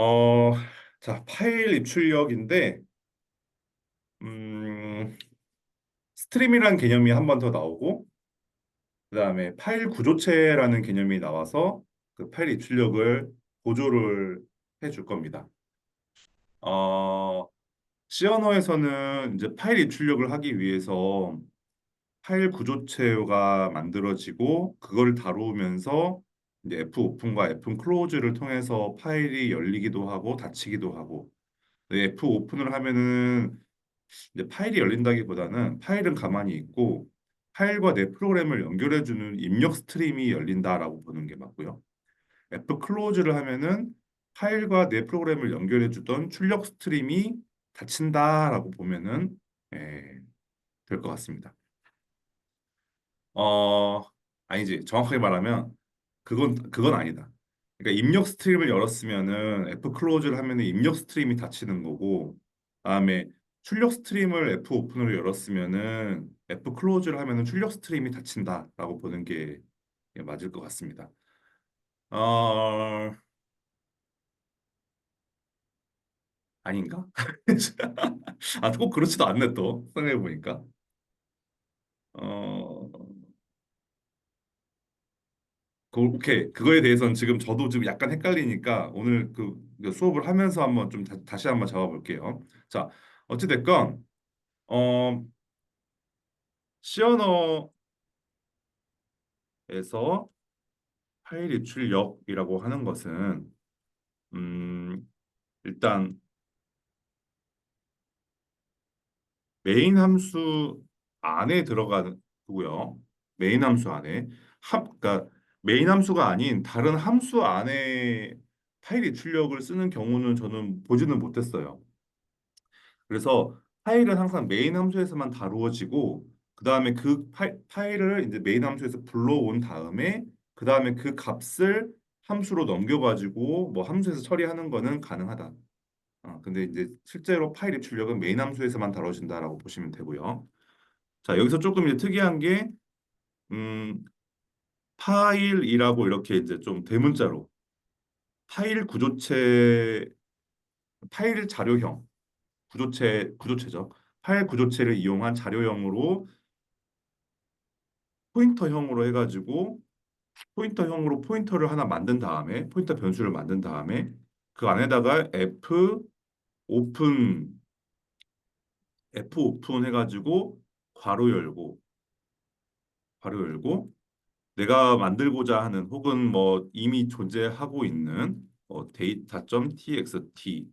어, 자, 파일 입출력인데, 음, 스트림이라는 개념이 한 번 더 나오고, 그다음에 파일 구조체라는 개념이 나와서 그 파일 입출력을 보조를 해줄 겁니다. 어, C 언어에서는 이제 파일 입출력을 하기 위해서 파일 구조체가 만들어지고, 그걸 다루면서 이제 F 오픈과 F 클로즈를 통해서 파일이 열리기도 하고 닫히기도 하고, F 오픈을 하면은 이제 파일이 열린다기보다는 파일은 가만히 있고 파일과 내 프로그램을 연결해주는 입력 스트림이 열린다라고 보는 게 맞고요. F 클로즈를 하면은 파일과 내 프로그램을 연결해주던 출력 스트림이 닫힌다라고 보면은 될 것 같습니다. 어, 아니지. 정확하게 말하면 그건 아니다. 그러니까 입력 스트림을 열었으면은 F 클로즈를 하면은 입력 스트림이 닫히는 거고, 다음에 출력 스트림을 F 오픈으로 열었으면은 F 클로즈를 하면은 출력 스트림이 닫힌다라고 보는 게 맞을 것 같습니다. 어, 아닌가? 아, 꼭 그렇지도 않네 또 생각해 보니까. 어, 오케이. 그거에 대해서는 지금 저도 지금 약간 헷갈리니까 오늘 그 수업을 하면서 한번 좀 다시 한번 잡아볼게요. 자, 어찌됐건, 어, C 언어에서 파일 입출력이라고 하는 것은, 일단 메인 함수 안에 들어가고요. 메인 함수 안에. 그러니까 메인 함수가 아닌 다른 함수 안에 파일 입출력을 쓰는 경우는 저는 보지는 못했어요. 그래서 파일은 항상 메인 함수에서만 다루어지고 그 다음에 그 파일을 이제 메인 함수에서 불러온 다음에 그 다음에 그 값을 함수로 넘겨가지고 뭐 함수에서 처리하는 거는 가능하다. 근데 이제 실제로 파일 입출력은 메인 함수에서만 다뤄진다라고 보시면 되고요. 자, 여기서 조금 이제 특이한 게 음, 파일이라고 이렇게 이제 좀 대문자로 파일 구조체, 파일 자료형 구조체죠. 파일 구조체를 이용한 자료형으로 포인터형으로 해가지고 포인터형으로 포인터를 하나 만든 다음에 포인터 변수를 만든 다음에 그 안에다가 오픈 F 오픈 해가지고 괄호 열고 괄호 열고 내가 만들고자 하는 혹은 뭐 이미 존재하고 있는 data.txt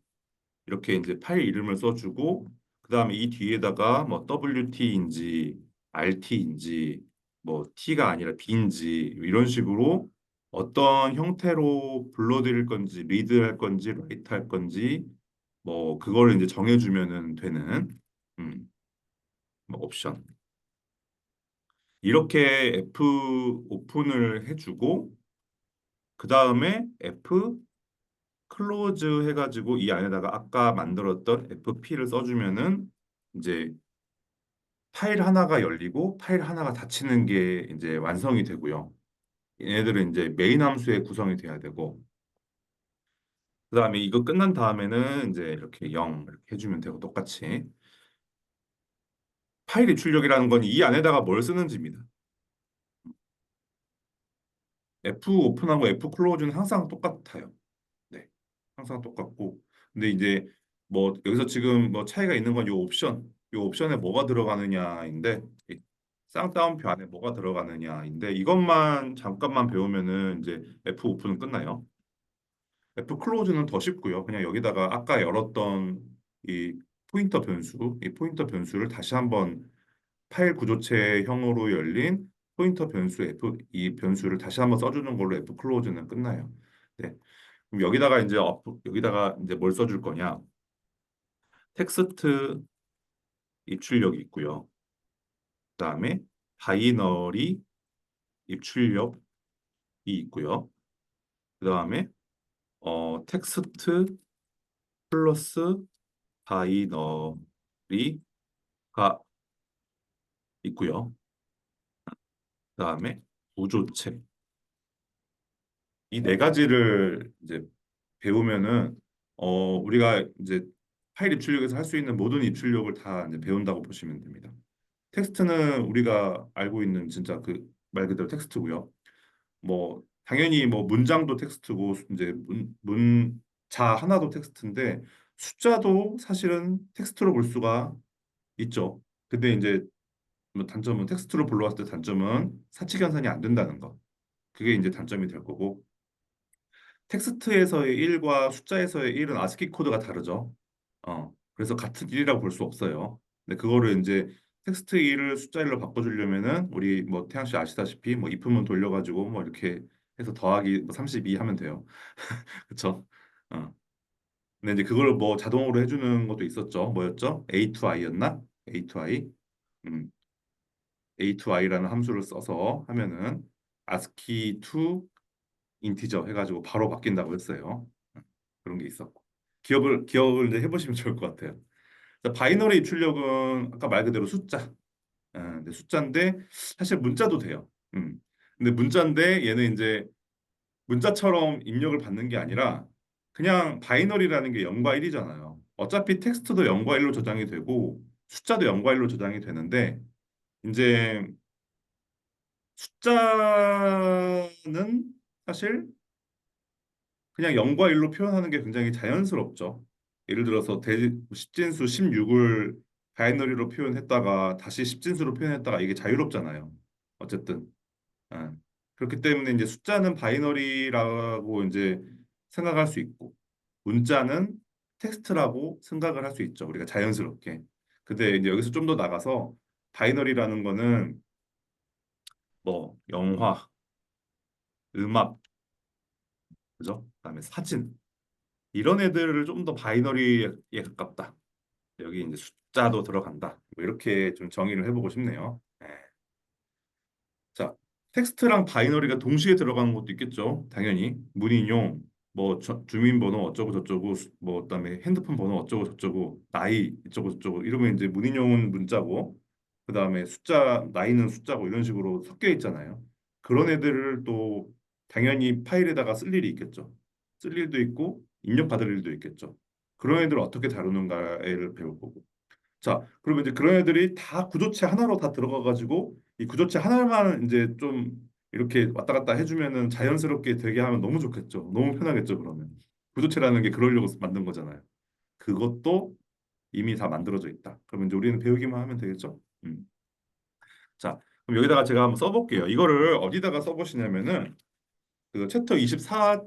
이렇게 이제 파일 이름을 써주고 그 다음에 이 뒤에다가 뭐 WT인지 RT인지 뭐 T가 아니라 B인지 이런 식으로 어떤 형태로 불러드릴 건지 리드할 건지 라이트 할 건지 뭐 그거를 이제 정해주면은 되는 음, 뭐 옵션 이렇게 F 오픈을 해주고 그 다음에 F 클로즈 해가지고 이 안에다가 아까 만들었던 FP를 써주면은 이제 파일 하나가 열리고 파일 하나가 닫히는 게 이제 완성이 되고요. 얘네들은 이제 메인 함수의 구성이 돼야 되고 그다음에 이거 끝난 다음에는 이제 이렇게 0 이렇게 해주면 되고 똑같이 파일 입출력이라는 건 이 안에다가 뭘 쓰는지입니다. F 오픈하고 F 클로즈는 항상 똑같아요. 네, 항상 똑같고 근데 이제 뭐 여기서 지금 뭐 차이가 있는 건 요 옵션에 뭐가 들어가느냐인데 이 쌍따옴표 안에 뭐가 들어가느냐인데 이것만 잠깐만 배우면은 이제 F 오픈은 끝나요. F 클로즈는 더 쉽고요. 그냥 여기다가 아까 열었던 이 이 포인터 변수를 다시 한번 파일 구조체형으로 열린 포인터 변수 이 변수를 다시 한번 써주는 걸로 F 클로즈는 끝나요. 네. 그럼 여기다가 이제 뭘 써줄 거냐? 텍스트 입출력이 있고요. 그다음에 바이너리 입출력이 있고요. 그다음에 텍스트 플러스 바이너리가 있고요. 그다음에 구조체 이 네 가지를 이제 배우면은 우리가 이제 파일 입출력에서 할 수 있는 모든 입출력을 다 이제 배운다고 보시면 됩니다. 텍스트는 우리가 알고 있는 진짜 그 말 그대로 텍스트고요. 뭐 당연히 뭐 문장도 텍스트고 이제 문자 하나도 텍스트인데 숫자도 사실은 텍스트로 볼 수가 있죠. 근데 이제 뭐 단점은 텍스트로 불러왔을 때 단점은 사칙 연산이 안 된다는 거. 그게 이제 단점이 될 거고 텍스트에서의 1과 숫자에서의 1은 아스키 코드가 다르죠. 그래서 같은 1이라고 볼 수 없어요. 근데 그거를 이제 텍스트 1을 숫자 1로 바꿔주려면은 우리 뭐 태양 씨 아시다시피 뭐 if문 돌려가지고 뭐 이렇게 해서 더하기 뭐 32 하면 돼요. 그쵸? 어. 근데 이제 그걸 뭐 자동으로 해주는 것도 있었죠. 뭐였죠? A to I였나? A to I? 음, A to I라는 함수를 써서 하면은 ASCII to 인티저 해가지고 바로 바뀐다고 했어요. 그런 게 있었고 기억을 이제 해보시면 좋을 것 같아요. 바이너리 입출력은 아까 말 그대로 숫자, 근데 숫자인데 사실 문자도 돼요. 근데 문자인데 얘는 이제 문자처럼 입력을 받는 게 아니라 그냥 바이너리라는 게 0과 1이잖아요. 어차피 텍스트도 0과 1로 저장이 되고 숫자도 0과 1로 저장이 되는데 이제 숫자는 사실 그냥 0과 1로 표현하는 게 굉장히 자연스럽죠. 예를 들어서 십진수 16을 바이너리로 표현했다가 다시 십진수로 표현했다가 이게 자유롭잖아요. 어쨌든. 아, 그렇기 때문에 이제 숫자는 바이너리라고 이제 생각할 수 있고 문자는 텍스트라고 생각을 할 수 있죠. 우리가 자연스럽게. 근데 이제 여기서 좀 더 나가서 바이너리라는 거는 뭐 영화, 음악, 그죠? 그다음에 사진 이런 애들을 좀 더 바이너리에 가깝다. 여기 이제 숫자도 들어간다. 뭐 이렇게 좀 정의를 해보고 싶네요. 네. 자, 텍스트랑 바이너리가 동시에 들어가는 것도 있겠죠. 당연히 문인용, 뭐 주민번호 어쩌고 저쩌고, 뭐 그다음에 핸드폰 번호 어쩌고 저쩌고, 나이 어쩌고 저쩌고 이러면 이제 문인용은 문자고, 그다음에 숫자 나이는 숫자고 이런 식으로 섞여 있잖아요. 그런 애들을 또 당연히 파일에다가 쓸 일이 있겠죠. 쓸 일도 있고 입력받을 일도 있겠죠. 그런 애들을 어떻게 다루는가를 배울 거고. 자, 그러면 이제 그런 애들이 다 구조체 하나로 다 들어가가지고 이 구조체 하나만 이제 좀 이렇게 왔다 갔다 해주면은 자연스럽게 되게 하면 너무 좋겠죠. 너무 편하겠죠, 그러면. 구조체라는 게 그러려고 만든 거잖아요. 그것도 이미 다 만들어져 있다. 그러면 이제 우리는 배우기만 하면 되겠죠. 자, 그럼 여기다가 제가 한번 써볼게요. 이거를 어디다가 써보시냐면은 그 챕터 24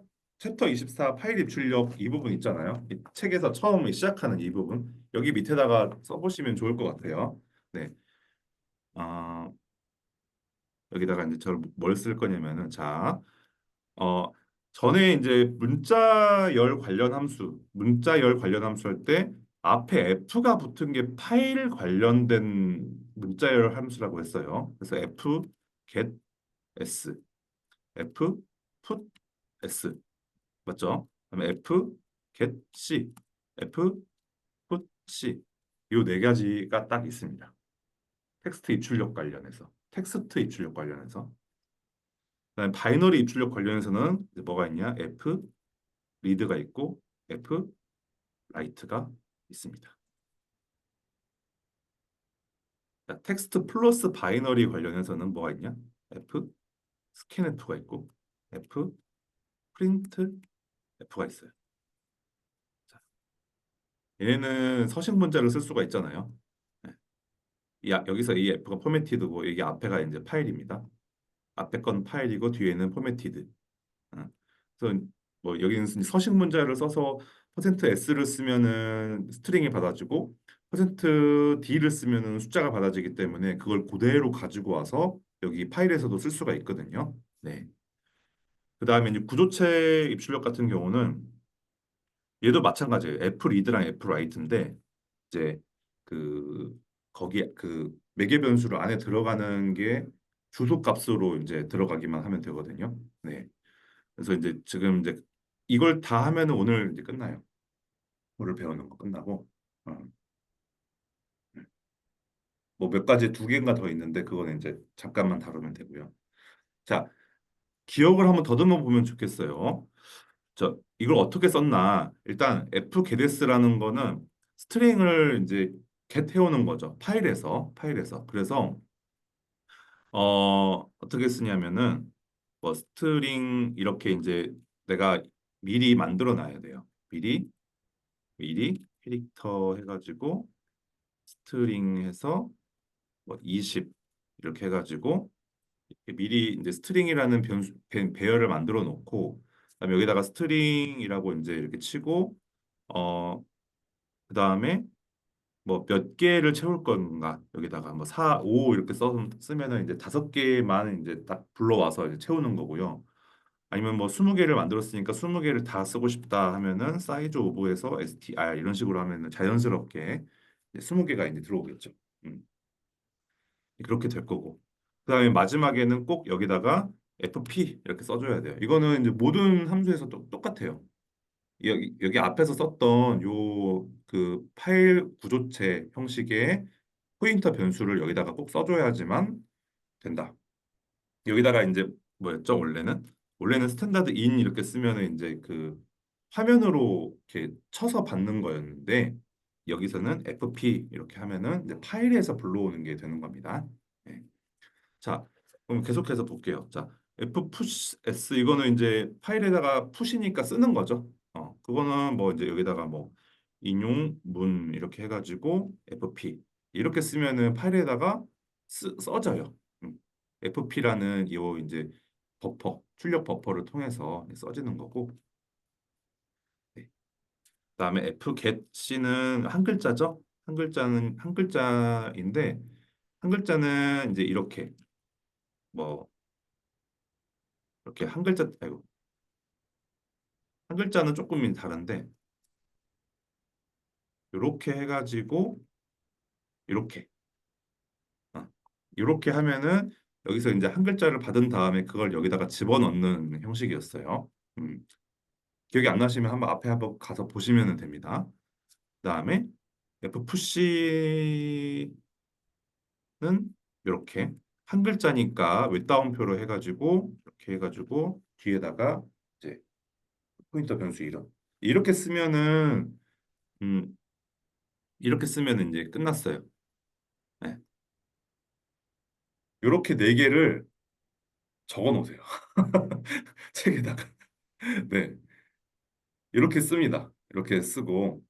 파일 입출력 이 부분 있잖아요. 이 책에서 처음 시작하는 이 부분. 여기 밑에다가 써보시면 좋을 것 같아요. 네. 아, 여기다가 이제 뭘 쓸 거냐면은 자, 어, 전에 이제 문자열 관련 함수 할 때 앞에 f가 붙은 게 파일 관련된 문자열 함수라고 했어요. 그래서 f get s, f put s 맞죠? 그다음에 f get c, f put c 요 네 가지가 딱 있습니다. 텍스트 입출력 관련해서. 그다음에 바이너리 입출력 관련해서는 이제 뭐가 있냐? f 리드가 있고 f 라이트가 있습니다. 자, 텍스트 플러스 바이너리 관련해서는 뭐가 있냐? f 스캔f가 있고 f 프린트 f가 있어요. 자, 얘네는 서식 문자를 쓸 수가 있잖아요. 네. 여기서 이 f가 포매티드고 이게 앞에가 이제 파일입니다. 앞에 건 파일이고 뒤에는 포매티드. 어. 그래서 뭐 여기는 서식 문자를 써서 퍼센트 %s를 쓰면은 스트링이 받아지고 퍼센트 %d를 쓰면은 숫자가 받아지기 때문에 그걸 그대로 가지고 와서 여기 파일에서도 쓸 수가 있거든요. 네. 그다음에 이제 구조체 입출력 같은 경우는 얘도 마찬가지예요. f 리드랑 f 라이트인데 이제 그 거기 그 매개 변수를 안에 들어가는 게 주소 값으로 이제 들어가기만 하면 되거든요. 네. 그래서 이제 지금 이제 이걸 다 하면은 오늘 이제 끝나요. 오늘 배우는 거 끝나고 어, 뭐 몇 가지 두 개인가 더 있는데 그거는 이제 잠깐만 다루면 되고요. 자, 기억을 한번 더듬어 보면 좋겠어요. 이걸 어떻게 썼나? 일단 fgetS라는 거는 스트링을 이제 get 해오는 거죠. 파일에서. 그래서 어떻게 쓰냐면은 뭐 스트링 이렇게 이제 내가 미리 만들어 놔야 돼요. 미리 캐릭터 해가지고 스트링 해서 뭐 20 이렇게 해가지고 미리 이제 스트링이라는 배열을 만들어 놓고 그다음에 여기다가 스트링이라고 이제 이렇게 치고 어 그다음에 뭐 몇 개를 채울 건가 여기다가 뭐 4, 5 이렇게 쓰면은 이제 5개만 이제 딱 불러와서 이제 채우는 거고요. 아니면 뭐 20개를 만들었으니까 20개를 다 쓰고 싶다 하면은 사이즈 오브에서 str 이런 식으로 하면은 자연스럽게 이제 20개가 이제 들어오겠죠. 음, 그렇게 될 거고. 그다음에 마지막에는 꼭 여기다가 fp 이렇게 써줘야 돼요. 이거는 이제 모든 함수에서 똑같아요. 여기 앞에서 썼던 요 그 파일 구조체 형식의 포인터 변수를 여기다가 꼭 써줘야지만 된다. 여기다가 이제 뭐였죠? 원래는 스탠다드 인 이렇게 쓰면은 이제 그 화면으로 이렇게 쳐서 받는 거였는데 여기서는 fp 이렇게 하면은 이제 파일에서 불러오는 게 되는 겁니다. 네. 자, 그럼 계속해서 볼게요. 자, fpush s 이거는 이제 파일에다가 푸시니까 쓰는 거죠. 그거는 뭐 이제 여기다가 뭐 인용 문 이렇게 해가지고 fp 이렇게 쓰면은 파일에다가 써져요. fp라는 요 이제 출력 버퍼를 통해서 써지는 거고. 네. 그다음에 fgetC는 한 글자죠. 한 글자인데 한 글자는 이제 뭐 이렇게 한 글자 아이고 한 글자는 조금 다른데 이렇게 해가지고 이렇게 어, 이렇게 하면은 여기서 이제 한 글자를 받은 다음에 그걸 여기다가 집어넣는 형식이었어요. 음, 기억이 안 나시면 한번 앞에 한번 가서 보시면 됩니다. 그다음에 fpush는 이렇게 한 글자니까 윗다운표로 해가지고 이렇게 해가지고 뒤에다가 이제 포인터 변수 이렇게 쓰면은 음, 이렇게 쓰면은 이제 끝났어요. 네. 이렇게 네 개를 적어 놓으세요. 책에다가. 네. 이렇게 씁니다. 이렇게 쓰고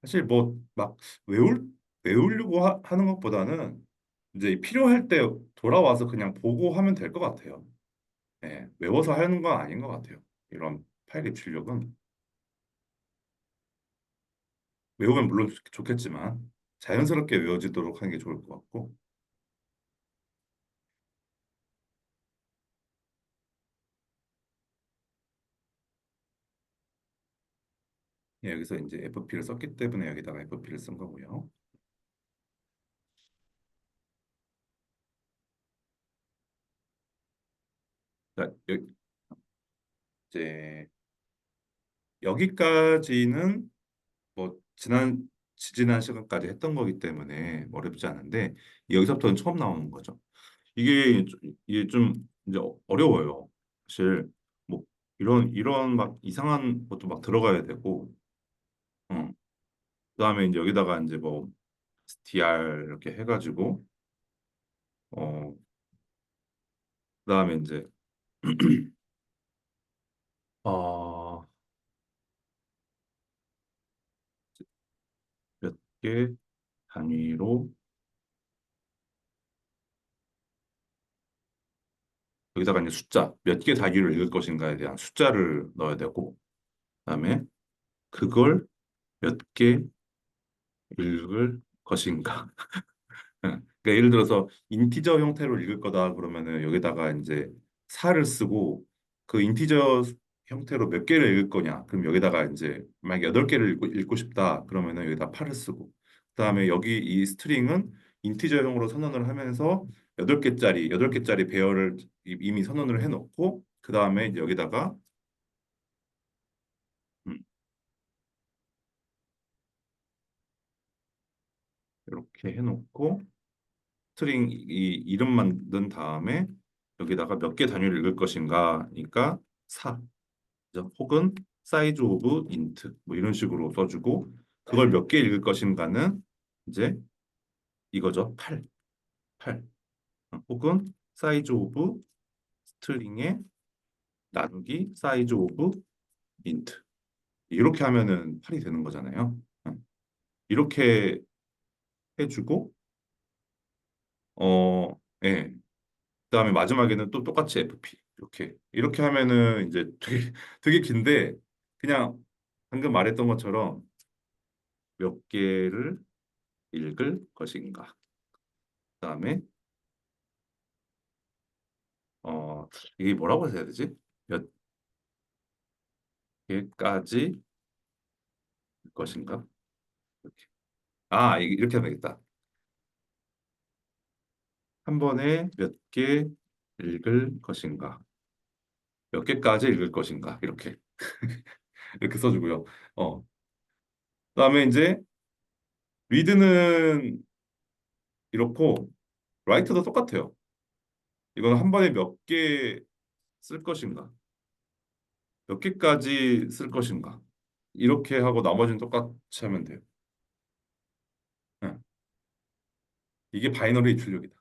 사실 뭐 막 외우려고 하는 것보다는 이제 필요할 때 돌아와서 그냥 보고 하면 될 것 같아요. 네. 외워서 하는 건 아닌 것 같아요. 이런 파일 입출력은 외우면 물론 좋겠지만 자연스럽게 외워지도록 하는 게 좋을 것 같고 예, 여기서 이제 FP를 썼기 때문에 여기다가 FP를 쓴 거고요. 자, 이제 여기까지는 뭐 지지난 시간까지 했던 거기 때문에 어렵지 않은데 여기서부터는 처음 나오는 거죠. 이게 좀 이제 어려워요. 사실 뭐 이런 막 이상한 것도 막 들어가야 되고, 그다음에 이제 여기다가 이제 뭐 str 이렇게 해가지고, 어 그다음에 이제 어, 몇 개 단위로 여기다가 이제 숫자 몇 개 단위로 읽을 것인가에 대한 숫자를 넣어야 되고, 그다음에 그걸 몇 개 읽을 것인가. 그러니까 예를 들어서 인티저 형태로 읽을 거다 그러면은 여기다가 이제 4를 쓰고 그 인티저 형태로 몇 개를 읽을 거냐. 그럼 여기다가 이제 만약에 8개를 읽고 싶다 그러면은 여기다 8을 쓰고 그다음에 여기 이 스트링은 인티저형으로 선언을 하면서 8개짜리 배열을 이미 선언을 해 놓고 그다음에 이제 여기다가 음, 이렇게 해 놓고 스트링 이 이름 만든 다음에 여기다가 몇 개 단위를 읽을 것인가? 그러니까 4. 그죠? 혹은 사이즈 오브 인트 뭐 이런 식으로 써주고 그걸 몇 개 읽을 것인가는 이제 이거죠. 8. 8. 혹은 사이즈 오브 스트링의 나누기 사이즈 오브 인트. 이렇게 하면은 8이 되는 거잖아요. 이렇게 해주고 예. 그다음에 마지막에는 또 똑같이 FP 이렇게 하면은 이제 되게 긴데 그냥 방금 말했던 것처럼 몇 개를 읽을 것인가. 그다음에 어 이게 뭐라고 해야 되지? 몇 개까지 읽을 것인가? 이렇게. 이렇게 하면 되겠다. 한 번에 몇 개 읽을 것인가? 몇 개까지 읽을 것인가? 이렇게 이렇게 써주고요. 어 그다음에 이제 리드는 이렇고 라이트도 똑같아요. 이건 한 번에 몇 개 쓸 것인가? 몇 개까지 쓸 것인가? 이렇게 하고 나머지는 똑같이 하면 돼요. 예. 이게 바이너리 입출력이다.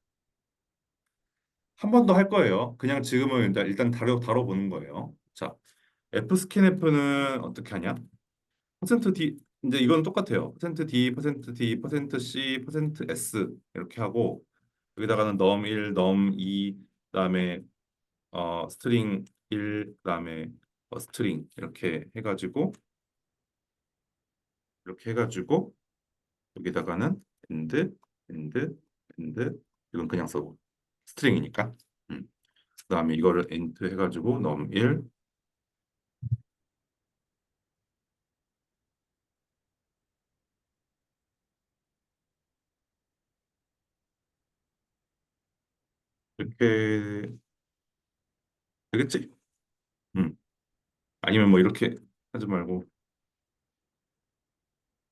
한 번 더 할 거예요. 그냥 지금은 일단 다뤄보는 거예요. 자, F스캔F는 어떻게 하냐? 퍼센트 D 이제 이건 똑같아요. 퍼센트 D, 퍼센트 D, 퍼센트 C, 퍼센트 S 이렇게 하고 여기다가는 num 1, num 2, 그다음에 스트링 1, 그다음에 스트링 이렇게 해가지고 여기다가는 엔드, 엔드, 엔드 이건 그냥 써고 스트링이니까. 음. 그다음에 이거를 엔트 해가지고 num 1 이렇게 되겠지? 음. 아니면 뭐 이렇게 하지 말고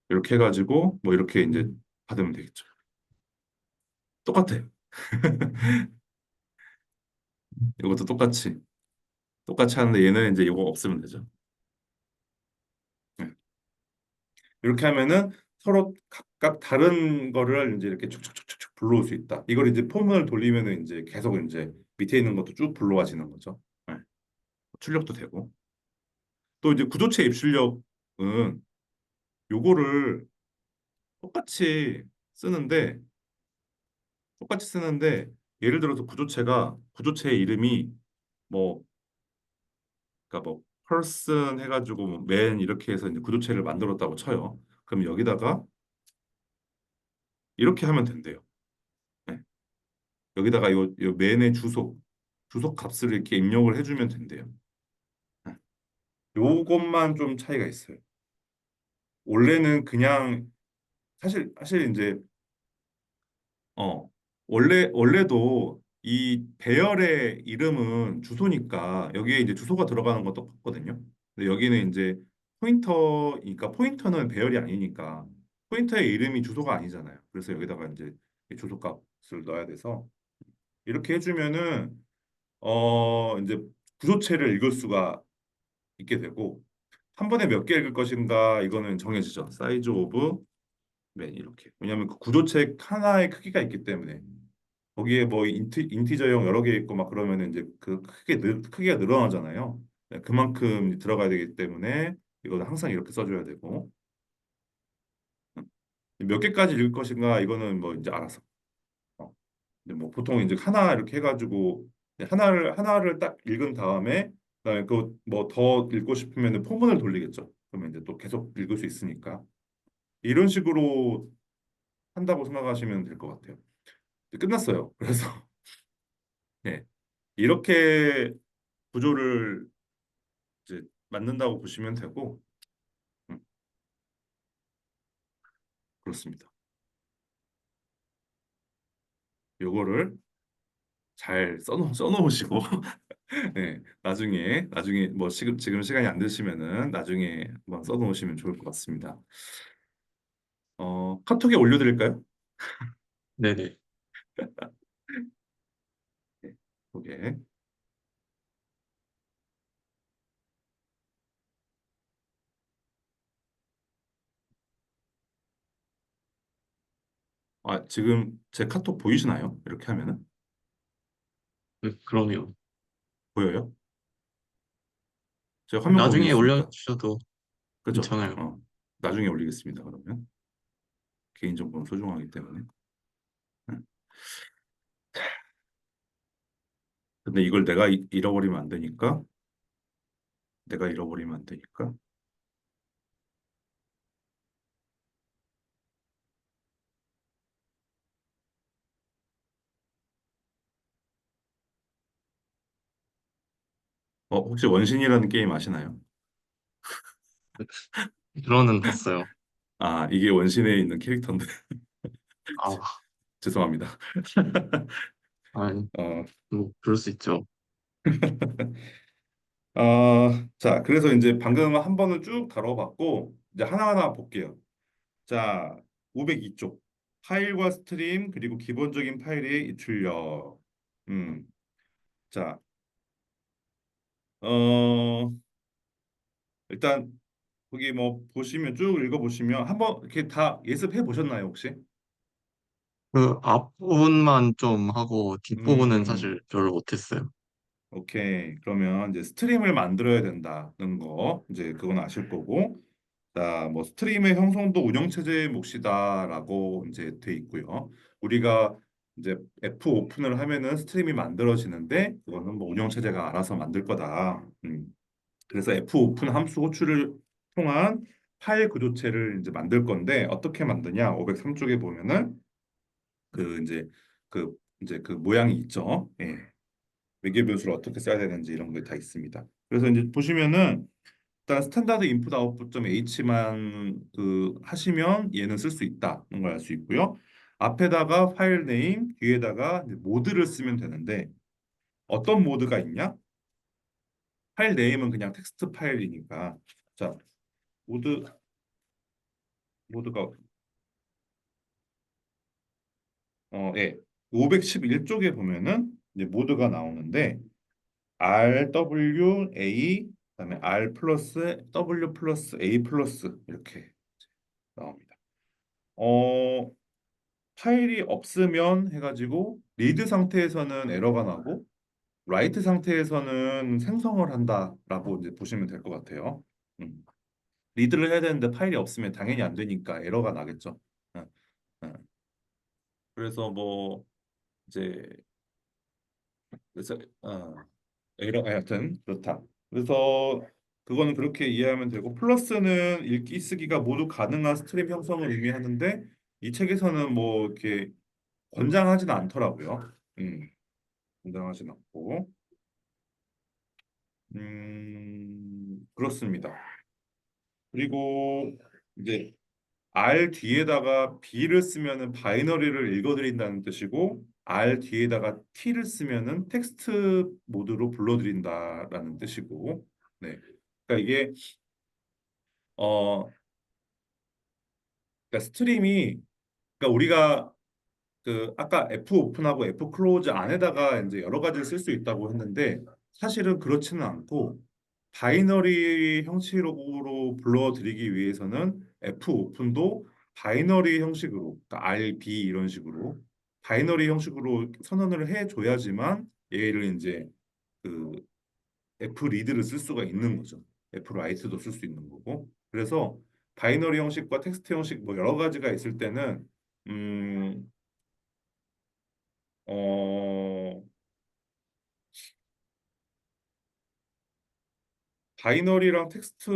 이렇게 해가지고 뭐 이렇게 이제 받으면 되겠죠. 똑같아. 이것도 똑같이 하는데 얘는 이제 이거 없으면 되죠. 네. 이렇게 하면은 서로 각각 다른 거를 이제 이렇게 쭉쭉쭉쭉 불러올 수 있다. 이걸 이제 폼을 돌리면은 이제 계속 이제 밑에 있는 것도 쭉 불러와지는 거죠. 네. 출력도 되고. 또 이제 구조체 입출력은 요거를 똑같이 쓰는데 똑같이 쓰는데 예를 들어서 구조체의 이름이 뭐 그러니까 뭐 person 해가지고 뭐 man 이렇게 해서 이제 구조체를 만들었다고 쳐요. 그럼 여기다가 이렇게 하면 된대요. 네. 여기다가 요 man의 주소 값을 이렇게 입력을 해주면 된대요. 네. 요것만 좀 차이가 있어요. 원래는 그냥 사실 이제 어 원래도 이 배열의 이름은 주소니까 여기에 이제 주소가 들어가는 건 똑같거든요. 근데 여기는 이제 포인터니까 포인터는 배열이 아니니까 포인터의 이름이 주소가 아니잖아요. 그래서 여기다가 이제 이 주소 값을 넣어야 돼서 이렇게 해주면은 이제 구조체를 읽을 수가 있게 되고 한 번에 몇 개 읽을 것인가 이거는 정해지죠. 사이즈 오브 맨 이렇게. 왜냐하면 그 구조체 하나의 크기가 있기 때문에 거기에 뭐 인티저형 여러 개 있고 막 그러면은 이제 그 크기가 늘어나잖아요. 네, 그만큼 들어가야 되기 때문에 이거는 항상 이렇게 써줘야 되고 몇 개까지 읽을 것인가 이거는 뭐 이제 알아서. 어. 근데 뭐 보통 이제 하나 이렇게 해가지고 하나를 딱 읽은 다음에 그다음에 그 뭐 더 읽고 싶으면은 포문을 돌리겠죠. 그러면 이제 또 계속 읽을 수 있으니까 이런 식으로 한다고 생각하시면 될 것 같아요. 이제 끝났어요. 그래서 네, 이렇게 구조를 이제 만든다고 보시면 되고 음, 그렇습니다. 요거를 잘 써놓으시고 네, 나중에 뭐 지금 시간이 안 되시면은 나중에 한번 써놓으시면 좋을 것 같습니다. 카톡에 올려드릴까요? 네네. 네. 예. 아, 지금 제 카톡 보이시나요? 이렇게 하면은 네, 그러네요. 보여요? 제가 화면 나중에 공유했으니까. 올려주셔도 그죠? 괜찮아요. 나중에 올리겠습니다. 그러면 개인정보는 소중하기 때문에. 응. 근데 이걸 내가 잃어버리면 안 되니까. 내가 잃어버리면 안 되니까. 혹시 원신이라는 게임 아시나요? 들어는 봤어요. 아, 이게 원신에 있는 캐릭터인데 아, 죄송합니다. 아, 어, 뭐 그럴 수 있죠. 자, 그래서 이제 방금 한 번은 쭉 다뤄봤고 이제 하나하나 볼게요. 자, 502쪽 파일과 스트림 그리고 기본적인 파일의 입출력. 음, 자, 어, 일단 거기 뭐 보시면 쭉 읽어보시면 한번 이렇게 다 예습해 보셨나요 혹시? 그 앞부분만 좀 하고 뒷부분은 음, 사실 별로 못했어요. 오케이. 그러면 이제 스트림을 만들어야 된다는 거 이제 그건 아실 거고, 자, 뭐 스트림의 형성도 운영체제의 몫이다라고 이제 돼 있고요. 우리가 이제 F 오픈을 하면은 스트림이 만들어지는데 그거는 뭐 운영체제가 알아서 만들 거다. 그래서 F 오픈 함수 호출을 통한 파일 구조체를 이제 만들 건데 어떻게 만드냐? 503쪽에 보면은 그 이제 그 모양이 있죠. 예. 외계변수를 어떻게 써야 되는지 이런 게 다 있습니다. 그래서 이제 보시면은 일단 스탠다드 인풋 아웃풋 점 H만 그 하시면 얘는 쓸 수 있다는 걸 알 수 있고요. 앞에다가 파일 네임, 뒤에다가 이제 모드를 쓰면 되는데 어떤 모드가 있냐? 파일 네임은 그냥 텍스트 파일이니까 자 모드 모드가 예 511쪽에 보면은 이제 모드가 나오는데 RWA 그다음에 R 플러스 W 플러스 A 플러스 이렇게 나옵니다. 어, 파일이 없으면 해가지고 리드 상태에서는 에러가 나고 라이트 상태에서는 생성을 한다라고 이제 보시면 될 것 같아요. 음. 리드를 해야 되는데 파일이 없으면 당연히 안 되니까 에러가 나겠죠. 어, 어. 그래서 뭐 이제 그래서 하여튼 그렇다. 그래서 그거는 그렇게 이해하면 되고 플러스는 읽기 쓰기가 모두 가능한 스트림 형성을 의미하는데 이 책에서는 뭐 이렇게 권장하지는 않더라고요. 권장하진 않고 그렇습니다. 그리고 이제 R 뒤에다가 B를 쓰면은 바이너리를 읽어드린다는 뜻이고 R 뒤에다가 T를 쓰면은 텍스트 모드로 불러드린다라는 뜻이고 네. 그러니까 이게 어 그러니까 스트림이 그러니까 우리가 그 아까 F 오픈하고 F 클로즈 안에다가 이제 여러 가지를 쓸 수 있다고 했는데 사실은 그렇지는 않고 바이너리 형식으로 불러드리기 위해서는 F 오픈도 바이너리 형식으로 그러니까 R, B 이런 식으로 바이너리 형식으로 선언을 해줘야지만 얘를 이제 그 F 리드를 쓸 수가 있는 거죠. F 라이트도 쓸 수 있는 거고. 그래서 바이너리 형식과 텍스트 형식 뭐 여러 가지가 있을 때는 음, 어, 바이너리랑 텍스트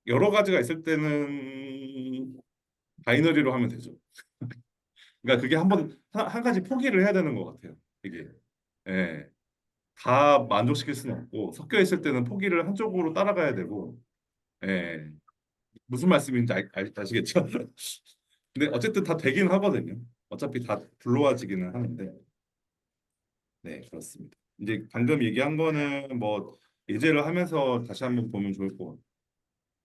여러 가지가 있을 때는 바이너리로 하면 되죠. 그러니까 그게 한 가지 포기를 해야 되는 것 같아요. 이게 예, 다 만족시킬 수는 없고 섞여 있을 때는 포기를 한쪽으로 따라가야 되고 예, 무슨 말씀인지 아시겠죠? 근데 어쨌든 다 되긴 하거든요. 어차피 다 불러와지기는 하는데 네 그렇습니다. 이제 방금 얘기한 거는 뭐 예제를 하면서 다시 한번 보면 좋을 것 같아요.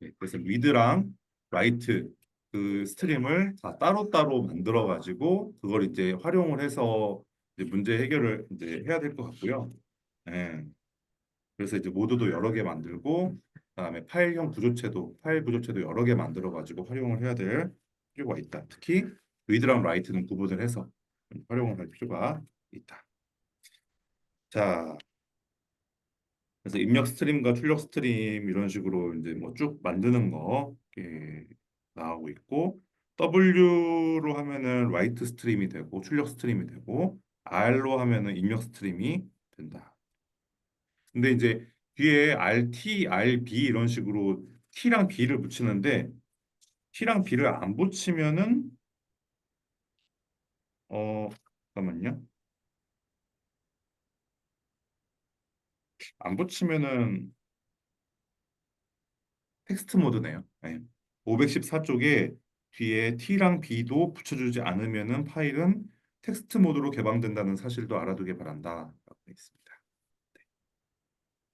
네, 그래서 리드랑 라이트 그 스트림을 다 따로따로 만들어 가지고 그걸 이제 활용을 해서 이제 문제 해결을 이제 해야 될 것 같고요. 예. 그래서 이제 모드도 여러 개 만들고 그다음에 파일 구조체도 여러 개 만들어 가지고 활용을 해야 될 필요가 있다. 특히 리드랑 라이트는 구분을 해서 활용을 할 필요가 있다. 자, 그래서 입력 스트림과 출력 스트림 이런 식으로 이제 뭐 쭉 만드는 거 이렇게 나오고 있고 W로 하면은 라이트 스트림이 되고 출력 스트림이 되고 R로 하면은 입력 스트림이 된다. 근데 이제 뒤에 RT, RB 이런 식으로 T랑 B를 붙이는데 T랑 B를 안 붙이면은 어 잠깐만요. 안 붙이면은 텍스트 모드네요. 네. 514쪽에 뒤에 T랑 B도 붙여주지 않으면은 파일은 텍스트 모드로 개방된다는 사실도 알아두길 바란다. 라고 돼 있습니다.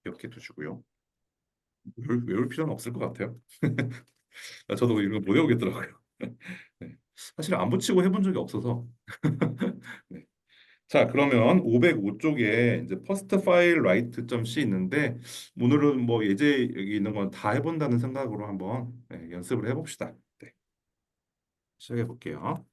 기억해 두시고요. 외울 필요는 없을 것 같아요. 저도 이런 거 못 외우겠더라고요. 네. 사실 안 붙이고 해본 적이 없어서. 네. 자, 그러면 505쪽에 이제 퍼스트 파일 라이트 점 C 있는데 오늘은 뭐 예제 여기 있는 건 다 해본다는 생각으로 한번 연습을 해봅시다. 네, 시작해 볼게요.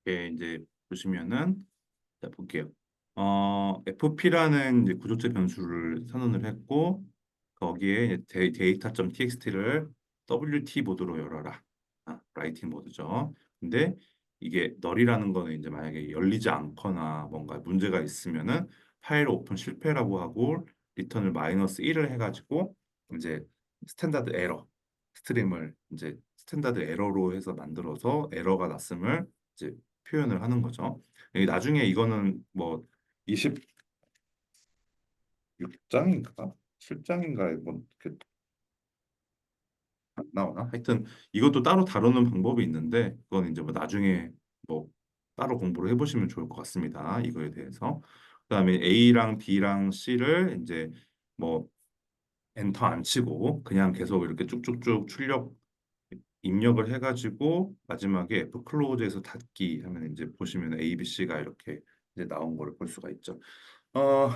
네, 이제 보시면은 자, 볼게요. FP라는 이제 구조체 변수를 선언을 했고 거기에 이제 data.txt를 WT 모드로 열어라. 라이팅 모드죠. 근데 이게 널이라는 거는 이제 만약에 열리지 않거나 뭔가 문제가 있으면은 파일 오픈 실패라고 하고 리턴을 마이너스 1을 해가지고 이제 스탠다드 에러 스트림을 이제 스탠다드 에러로 해서 만들어서 에러가 났음을 이제 표현을 하는 거죠. 나중에 이거는 뭐 26장인가? 7장인가에 뭐 이렇게 안 나오나? 하여튼 이것도 따로 다루는 방법이 있는데 그건 이제 뭐 나중에 뭐 따로 공부를 해보시면 좋을 것 같습니다. 이거에 대해서. 그다음에 A랑 B랑 C를 이제 뭐 엔터 안 치고 그냥 계속 이렇게 쭉쭉쭉 출력 입력을 해가지고 마지막에 F 클로즈에서 닫기 하면 이제 보시면 A, B, C가 이렇게 이제 나온 거를 볼 수가 있죠. 어,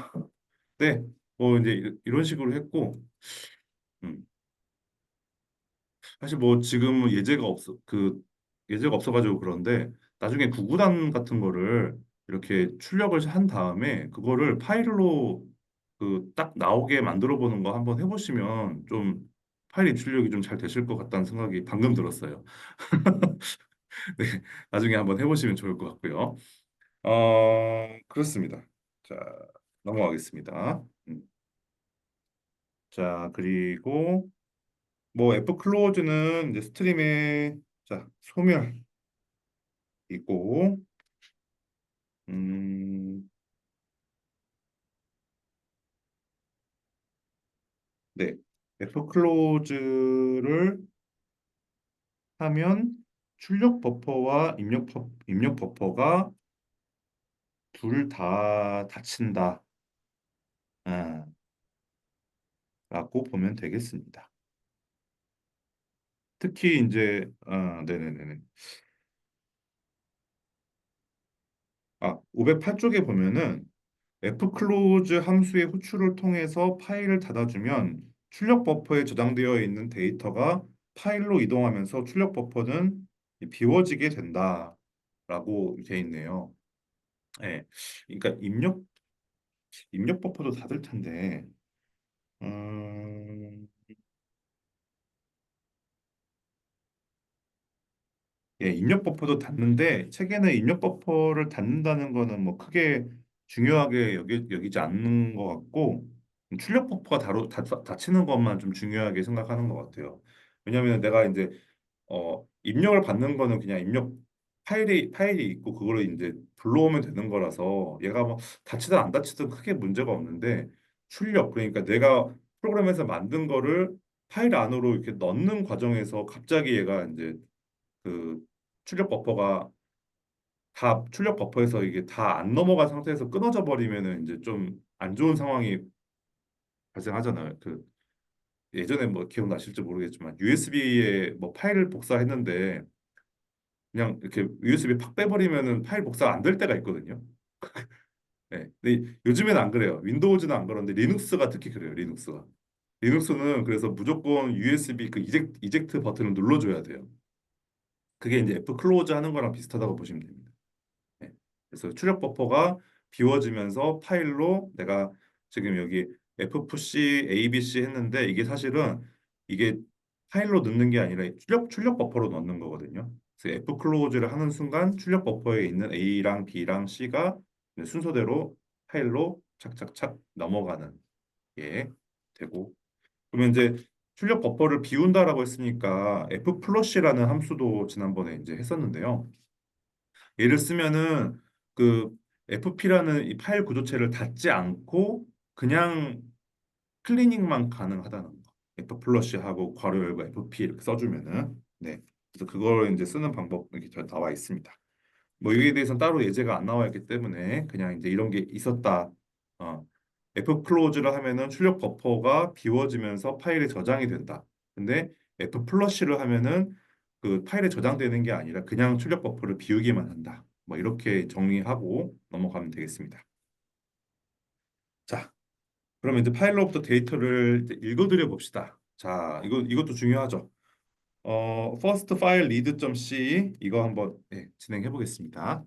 네, 뭐 이제 이런 식으로 했고, 음, 사실 뭐 지금 예제가 없어가지고 그런데 나중에 구구단 같은 거를 이렇게 출력을 한 다음에 그거를 파일로 그 딱 나오게 만들어 보는 거 한번 해보시면 좀 파일 입출력이 좀 잘 되실 것 같다는 생각이 방금 들었어요. 네, 나중에 한번 해보시면 좋을 것 같고요. 그렇습니다. 자. 넘어가겠습니다. 자, 그리고 뭐 애플 클로즈는 이제 스트림에 자, 소멸 있고 음, 네. 애플 클로즈를 하면 출력 버퍼와 입력 버퍼가 둘 다 닫힌다. 아, 라고 보면 되겠습니다. 특히 이제 네네네네. 508쪽에 보면은 f 클로즈 함수의 호출을 통해서 파일을 닫아주면 출력 버퍼에 저장되어 있는 데이터가 파일로 이동하면서 출력 버퍼는 비워지게 된다라고 돼 있네요. 예. 그러니까 입력 버퍼도 닫을 텐데, 음, 예, 입력 버퍼도 닫는데 책에는 입력 버퍼를 닫는다는 거는 뭐 크게 중요하게 여기지 않는 것 같고 출력 버퍼가 닫히는 것만 좀 중요하게 생각하는 것 같아요. 왜냐하면 내가 이제 입력을 받는 거는 그냥 입력 파일이 있고 그거를 이제 불러오면 되는 거라서 얘가 뭐 닫히든 안 닫히든 크게 문제가 없는데 출력 그러니까 내가 프로그램에서 만든 거를 파일 안으로 이렇게 넣는 과정에서 갑자기 얘가 이제 그 출력 버퍼가 다 출력 버퍼에서 이게 다 안 넘어간 상태에서 끊어져 버리면은 이제 좀 안 좋은 상황이 발생하잖아요. 그 예전에 뭐 기억나실지 모르겠지만 USB에 뭐 파일을 복사했는데 그냥 이렇게 USB 팍 빼버리면은 파일 복사가 안 될 때가 있거든요. 네. 근데 요즘에는 안 그래요. 윈도우즈는 안 그런데 리눅스가 특히 그래요. 리눅스가. 리눅스는 그래서 무조건 USB 그 이젝트 버튼을 눌러줘야 돼요. 그게 이제 F 클로즈 하는 거랑 비슷하다고 보시면 됩니다. 네. 그래서 출력 버퍼가 비워지면서 파일로 내가 지금 여기 fpush abc 했는데 이게 사실은 이게 파일로 넣는 게 아니라 출력 버퍼로 넣는 거거든요. 그래서 f 클로즈를 하는 순간 출력 버퍼에 있는 a랑 b랑 c가 순서대로 파일로 착착착 넘어가는 게 되고 그러면 이제 출력 버퍼를 비운다라고 했으니까 flush라는 함수도 지난번에 이제 했었는데요. 얘를 쓰면은 그 FP라는 이 파일 구조체를 닫지 않고 그냥 클리닝만 가능하다는 거. F 플러시하고 괄호 열고 FP 이렇게 써주면은 네. 그래서 그걸 이제 쓰는 방법 이렇게 저 나와 있습니다. 뭐 여기에 대해서는 따로 예제가 안 나와 있기 때문에 그냥 이제 이런 게 있었다. F 클로즈를 하면은 출력 버퍼가 비워지면서 파일에 저장이 된다. 근데 F 플러시를 하면은 그 파일에 저장되는 게 아니라 그냥 출력 버퍼를 비우기만 한다. 뭐 이렇게 정리하고 넘어가면 되겠습니다. 자, 그러면 이제 파일로부터 데이터를 이제 읽어드려 봅시다. 자, 이것도 중요하죠. first file read.c 이거 한번 진행해 보겠습니다.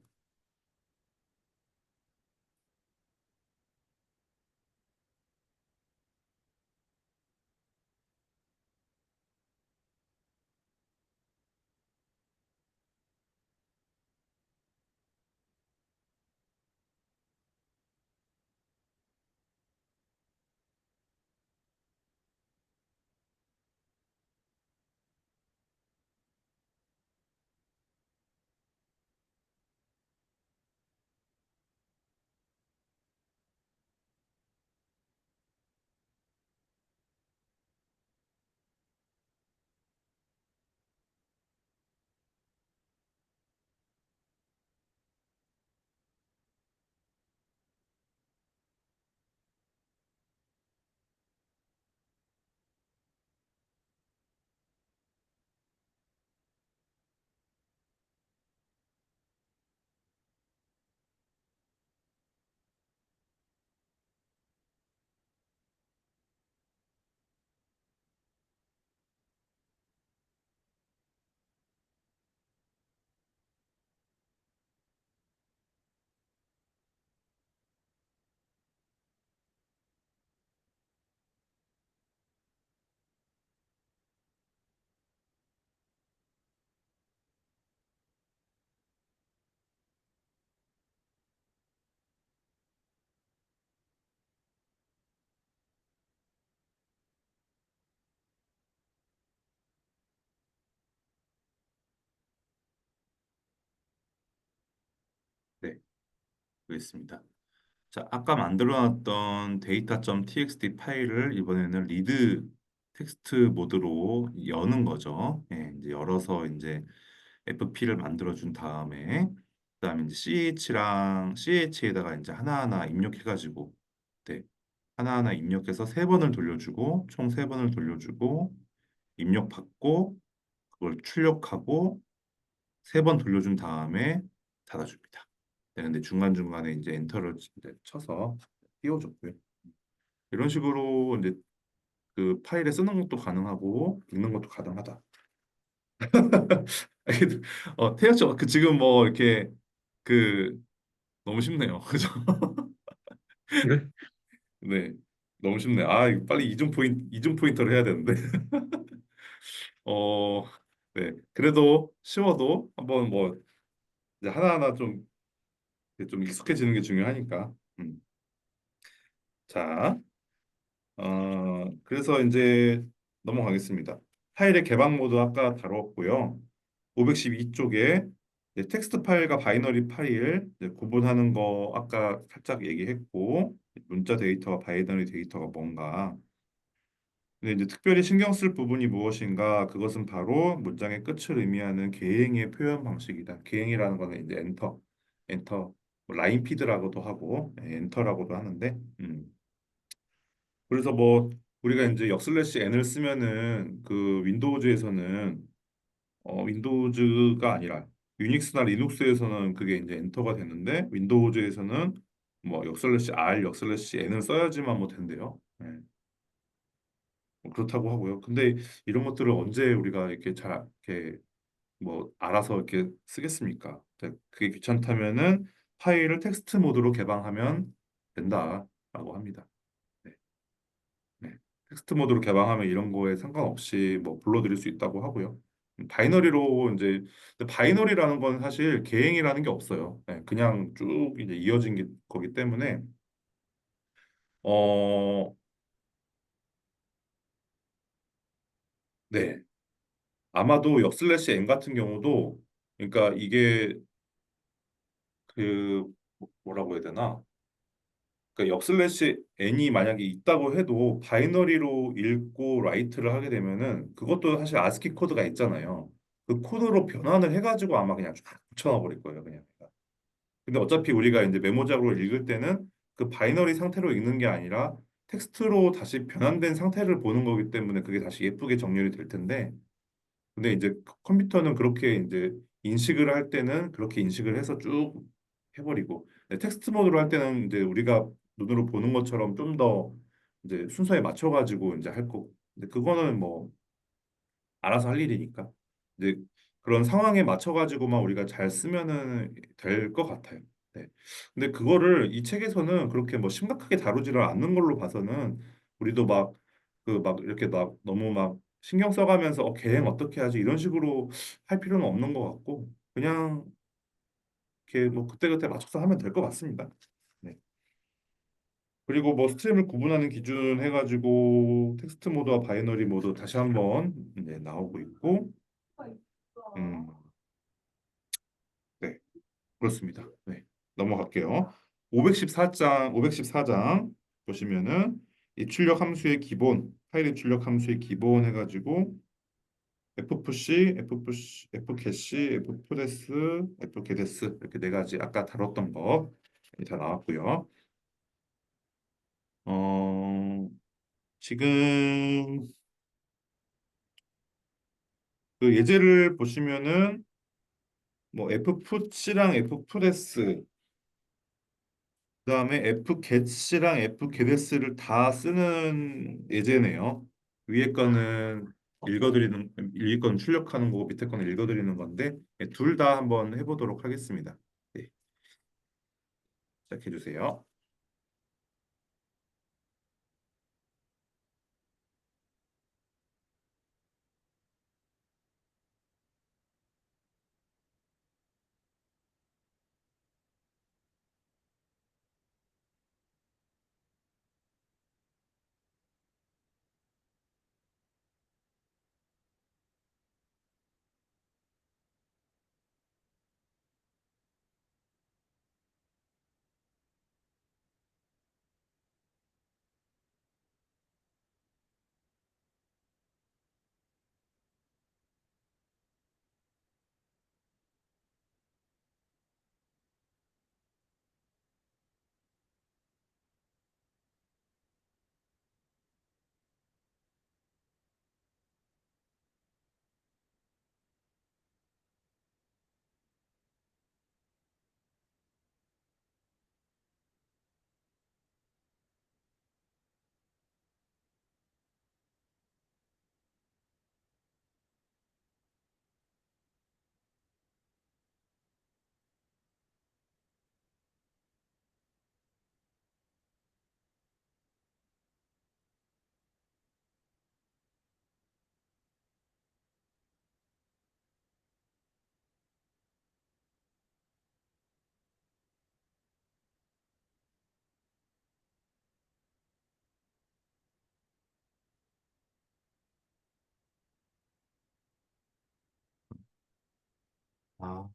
보겠습니다. 자, 아까 만들어놨던 data.txt 파일을 이번에는 리드 텍스트 모드로 여는 거죠. 예, 이제 열어서 이제 FP를 만들어준 다음에 그다음에 이제 CH랑 CH에다가 이제 하나하나 입력해가지고 네, 하나하나 입력해서 세 번을 돌려주고 총 세 번을 돌려주고 입력받고 그걸 출력하고 세 번 돌려준 다음에 닫아줍니다. 네, 근데 중간중간에 이제 엔터를 이제 쳐서 띄워줬고요. 이런 식으로 이제 그 파일에 쓰는 것도 가능하고 읽는 것도 가능하다. 태엽죠. 그 지금 뭐 이렇게 그 너무 쉽네요. 그죠? 네? 네, 너무 쉽네. 아, 이거 빨리 이중 포인터를 해야 되는데. 어, 네. 그래도 쉬워도 한번 뭐 이제 하나하나 좀 익숙해지는 게 중요하니까. 자, 그래서 이제 넘어가겠습니다. 파일의 개방 모드 아까 다뤘고요. 512쪽에 텍스트 파일과 바이너리 파일 이제 구분하는 거 아까 살짝 얘기했고 문자 데이터와 바이너리 데이터가 뭔가 근데 이제 특별히 신경 쓸 부분이 무엇인가 그것은 바로 문장의 끝을 의미하는 개행의 표현 방식이다. 개행이라는 거는 이제 엔터 뭐 라인 피드라고도 하고 엔터라고도 하는데 그래서 뭐 우리가 이제 역슬래시 n을 쓰면은 그 윈도우즈에서는 윈도우즈가 아니라 유닉스나 리눅스에서는 그게 이제 엔터가 되는데 윈도우즈에서는 뭐 역슬래시 r 역슬래시 n을 써야지만 뭐 된대요. 네. 뭐 그렇다고 하고요. 근데 이런 것들을 언제 우리가 이렇게 잘 이렇게 뭐 알아서 이렇게 쓰겠습니까? 그게 귀찮다면은 파일을 텍스트 모드로 개방하면 된다라고 합니다. 네. 네. 텍스트 모드로 개방하면 이런 거에 상관없이 뭐 불러드릴 수 있다고 하고요. 바이너리로 이제 근데 바이너리라는 건 사실 개행이라는 게 없어요. 네, 그냥 쭉 이제 이어진 게 거기 때문에 어, 네. 아마도 역슬래시 n 같은 경우도 그러니까 이게 그 뭐라고 해야 되나? 그러니까 역슬래시 n이 만약에 있다고 해도 바이너리로 읽고 라이트를 하게 되면은 그것도 사실 아스키 코드가 있잖아요. 그 코드로 변환을 해가지고 아마 그냥 쫙 붙여넣어 버릴 거예요, 그냥. 근데 어차피 우리가 이제 메모작으로 읽을 때는 그 바이너리 상태로 읽는 게 아니라 텍스트로 다시 변환된 상태를 보는 거기 때문에 그게 다시 예쁘게 정렬이 될 텐데 근데 이제 컴퓨터는 그렇게 이제 인식을 할 때는 그렇게 인식을 해서 쭉 해버리고 텍스트 모드로 할 때는 이제 우리가 눈으로 보는 것처럼 좀 더 이제 순서에 맞춰가지고 이제 할 거고 근데 그거는 뭐 알아서 할 일이니까 이제 그런 상황에 맞춰가지고만 우리가 잘 쓰면은 될 것 같아요. 네. 근데 그거를 이 책에서는 그렇게 뭐 심각하게 다루지를 않는 걸로 봐서는 우리도 막 그 막 이렇게 막 너무 막 신경 써가면서 계행 어떻게 하지 이런 식으로 할 필요는 없는 것 같고 그냥 이렇게 뭐 그때그때 맞춰서 하면 될 것 같습니다. 네. 그리고 뭐 스트림을 구분하는 기준 해가지고 텍스트 모드와 바이너리 모드 다시 한번 이제 나오고 있고 음, 네, 그렇습니다. 네, 넘어갈게요. 514장 보시면은 이 출력 함수의 기본, 파일의 출력 함수의 기본 해가지고 fpush, fpush, fcache, fpudes, fgetS 이렇게 네 가지 아까 다뤘던 거 다 나왔고요. 어, 지금 그 예제를 보시면은 뭐 fpuch랑 fpudes 그다음에 fgetC랑 fgetS를 다 쓰는 예제네요. 위에 거는 위에 건 출력하는 거고 밑에 거는 읽어드리는 건데 둘 다 한번 해보도록 하겠습니다. 네, 시작해 주세요. 아,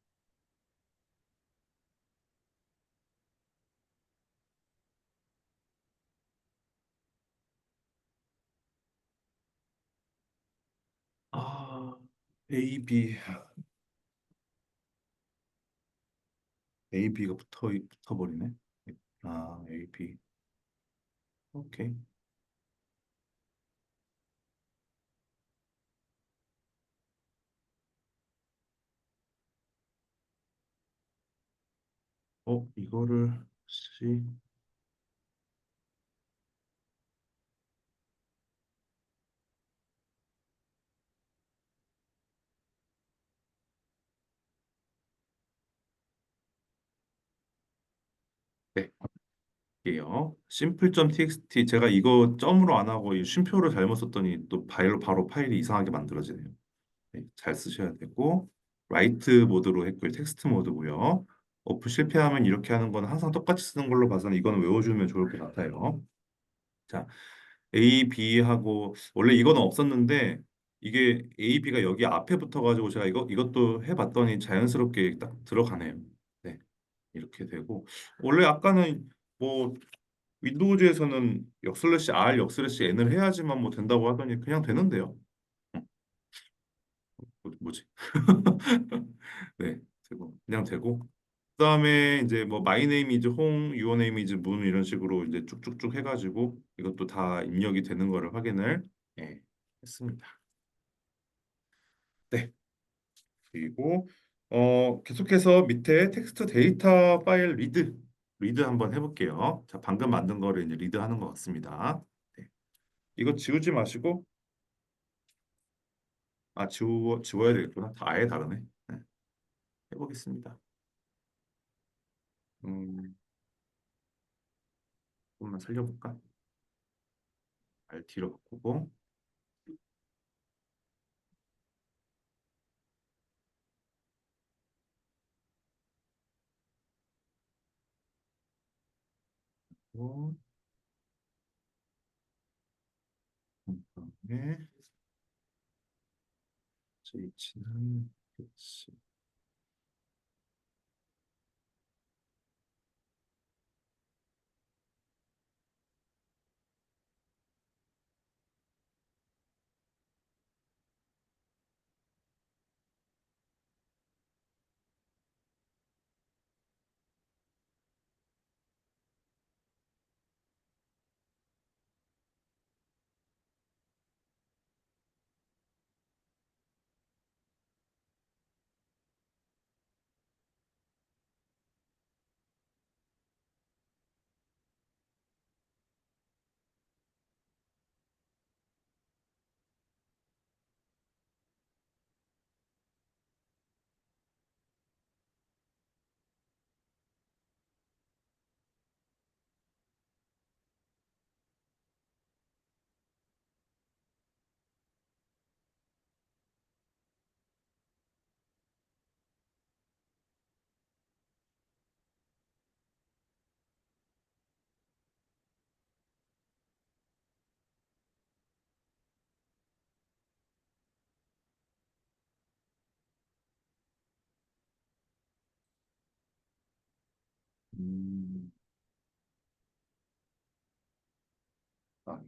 아, A, B, A, B가 붙어버리네. 아, A, B. 오케이. 이거를 C, 네, 이게요. simple.txt 제가 이거 점으로 안 하고 이 쉼표를 잘못 썼더니 또 바로 파일이 이상하게 만들어지네요. 네, 잘 쓰셔야 되고 라이트 모드로 했고요. 텍스트 모드고요. 오프 실패하면 이렇게 하는 건 항상 똑같이 쓰는 걸로 봐서는 이거는 외워주면 좋을 것 같아요. 자, A, B하고 원래 이거는 없었는데 이게 A, B가 여기 앞에 붙어가지고 제가 이것도 해봤더니 자연스럽게 딱 들어가네요. 네, 이렇게 되고 원래 아까는 뭐 윈도우즈에서는 역슬래시 R, 역슬래시 N을 해야지만 뭐 된다고 하더니 그냥 되는데요. 뭐지? 네, 되고 그냥 되고 그다음에 이제 뭐 my name is 홍, your name is 문 이런 식으로 이제 쭉쭉쭉 해가지고 이것도 다 입력이 되는 거를 확인을 예, 했습니다. 네, 그리고 계속해서 밑에 텍스트 데이터 파일 리드 한번 해볼게요. 자, 방금 만든 거를 이제 리드하는 것 같습니다. 네, 이거 지우지 마시고 지워야 되겠구나. 다 아예 다르네. 네, 해보겠습니다. 음, 조금만 살려볼까? RT로 바꾸고 또 그다음에 H는 그렇지. 음,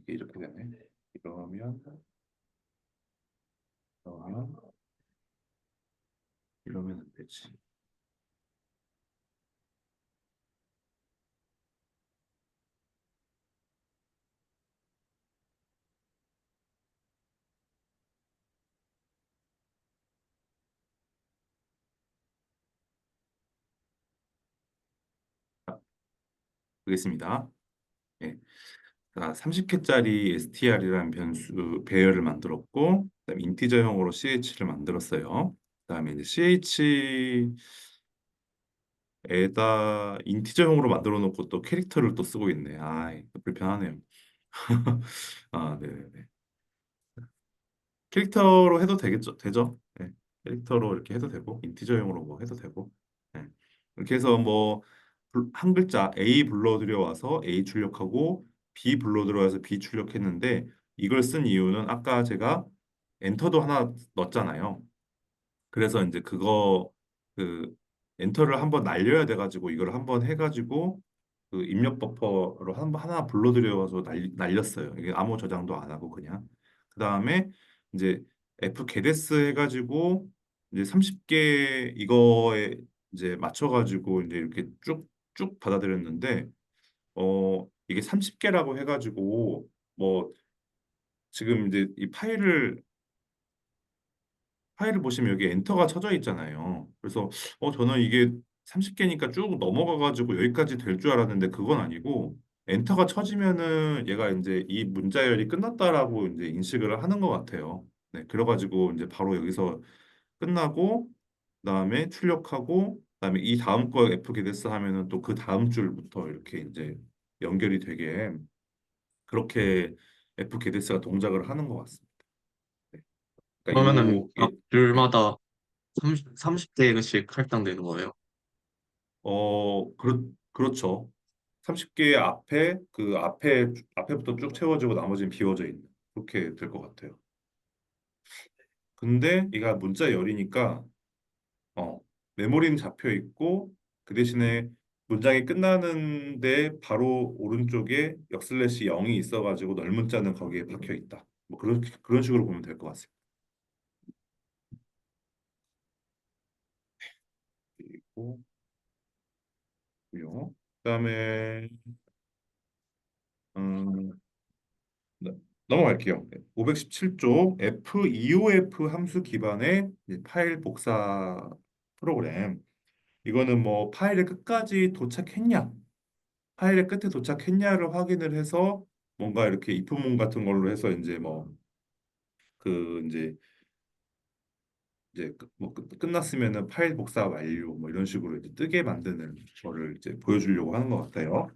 이게 이렇게 되네. 이러면 이러면 이러면 안 되지. 보겠습니다. 예. 자, 30개짜리 str이라는 변수 배열을 만들었고, 그다음에 인티저형으로 ch를 만들었어요. 그다음에 이제 ch에다 인티저형으로 만들어 놓고 또 캐릭터를 또 쓰고 있네. 이거 불편하네요. 네네네. 캐릭터로 해도 되겠죠? 되죠? 네. 캐릭터로 이렇게 해도 되고 인티저형으로 뭐 해도 되고 네. 이렇게 해서 뭐 한 글자 A 불러 들여와서 A 출력하고 B 불러 들여와서 B 출력했는데 이걸 쓴 이유는 아까 제가 엔터도 하나 넣었잖아요. 그래서 이제 그거 그 엔터를 한번 날려야 돼가지고 이걸 한번 해가지고 그 입력 버퍼로 하나 불러들여서 날렸어요. 이게 아무 저장도 안 하고 그냥. 그 다음에 이제 F 게데스 해가지고 이제 30개 이거에 이제 맞춰가지고 이제 이렇게 쭉 받아들였는데 이게 30개라고 해가지고 뭐 지금 이제 이 파일을 보시면 여기 엔터가 쳐져 있잖아요. 그래서 저는 이게 30개니까 쭉 넘어가가지고 여기까지 될 줄 알았는데 그건 아니고 엔터가 쳐지면은 얘가 이제 이 문자열이 끝났다라고 이제 인식을 하는 것 같아요. 네, 그래가지고 이제 바로 여기서 끝나고 그다음에 출력하고 그다음에 이 다음 거 F 게데스 하면은 또 그 다음 줄부터 이렇게 이제 연결이 되게 그렇게 F 게데스가 동작을 하는 것 같습니다. 네. 그러니까 그러면은 각 네. 줄마다 30개씩 할당되는 거예요. 그렇죠. 30개 앞에 그 앞에부터 쭉 채워지고 나머지는 비워져 있는 그렇게 될 것 같아요. 근데 얘가 문자 열이니까 어, 메모리는 잡혀 있고 그 대신에 문장이 끝나는데 바로 오른쪽에 역슬래시 0이 있어가지고 넓은 자는 거기에 박혀 있다. 뭐 그런 식으로 보면 될 것 같습니다. 그리고 요. 그다음에 음, 네, 넘어갈게요. 517쪽 FEOF 함수 기반의 이제 파일 복사 프로그램. 이거는 뭐 파일의 끝까지 도착했냐, 파일의 끝에 도착했냐를 확인을 해서 뭔가 이렇게 if문 같은 걸로 해서 이제 뭐 그 이제 뭐 끝났으면은 파일 복사 완료 뭐 이런 식으로 이제 뜨게 만드는 거를 이제 보여주려고 하는 것 같아요.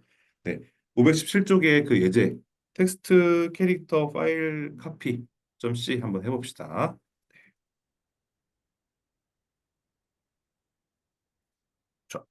네, 517쪽의 그 예제 텍스트 캐릭터 파일 카피 점 C 한번 해봅시다. 자,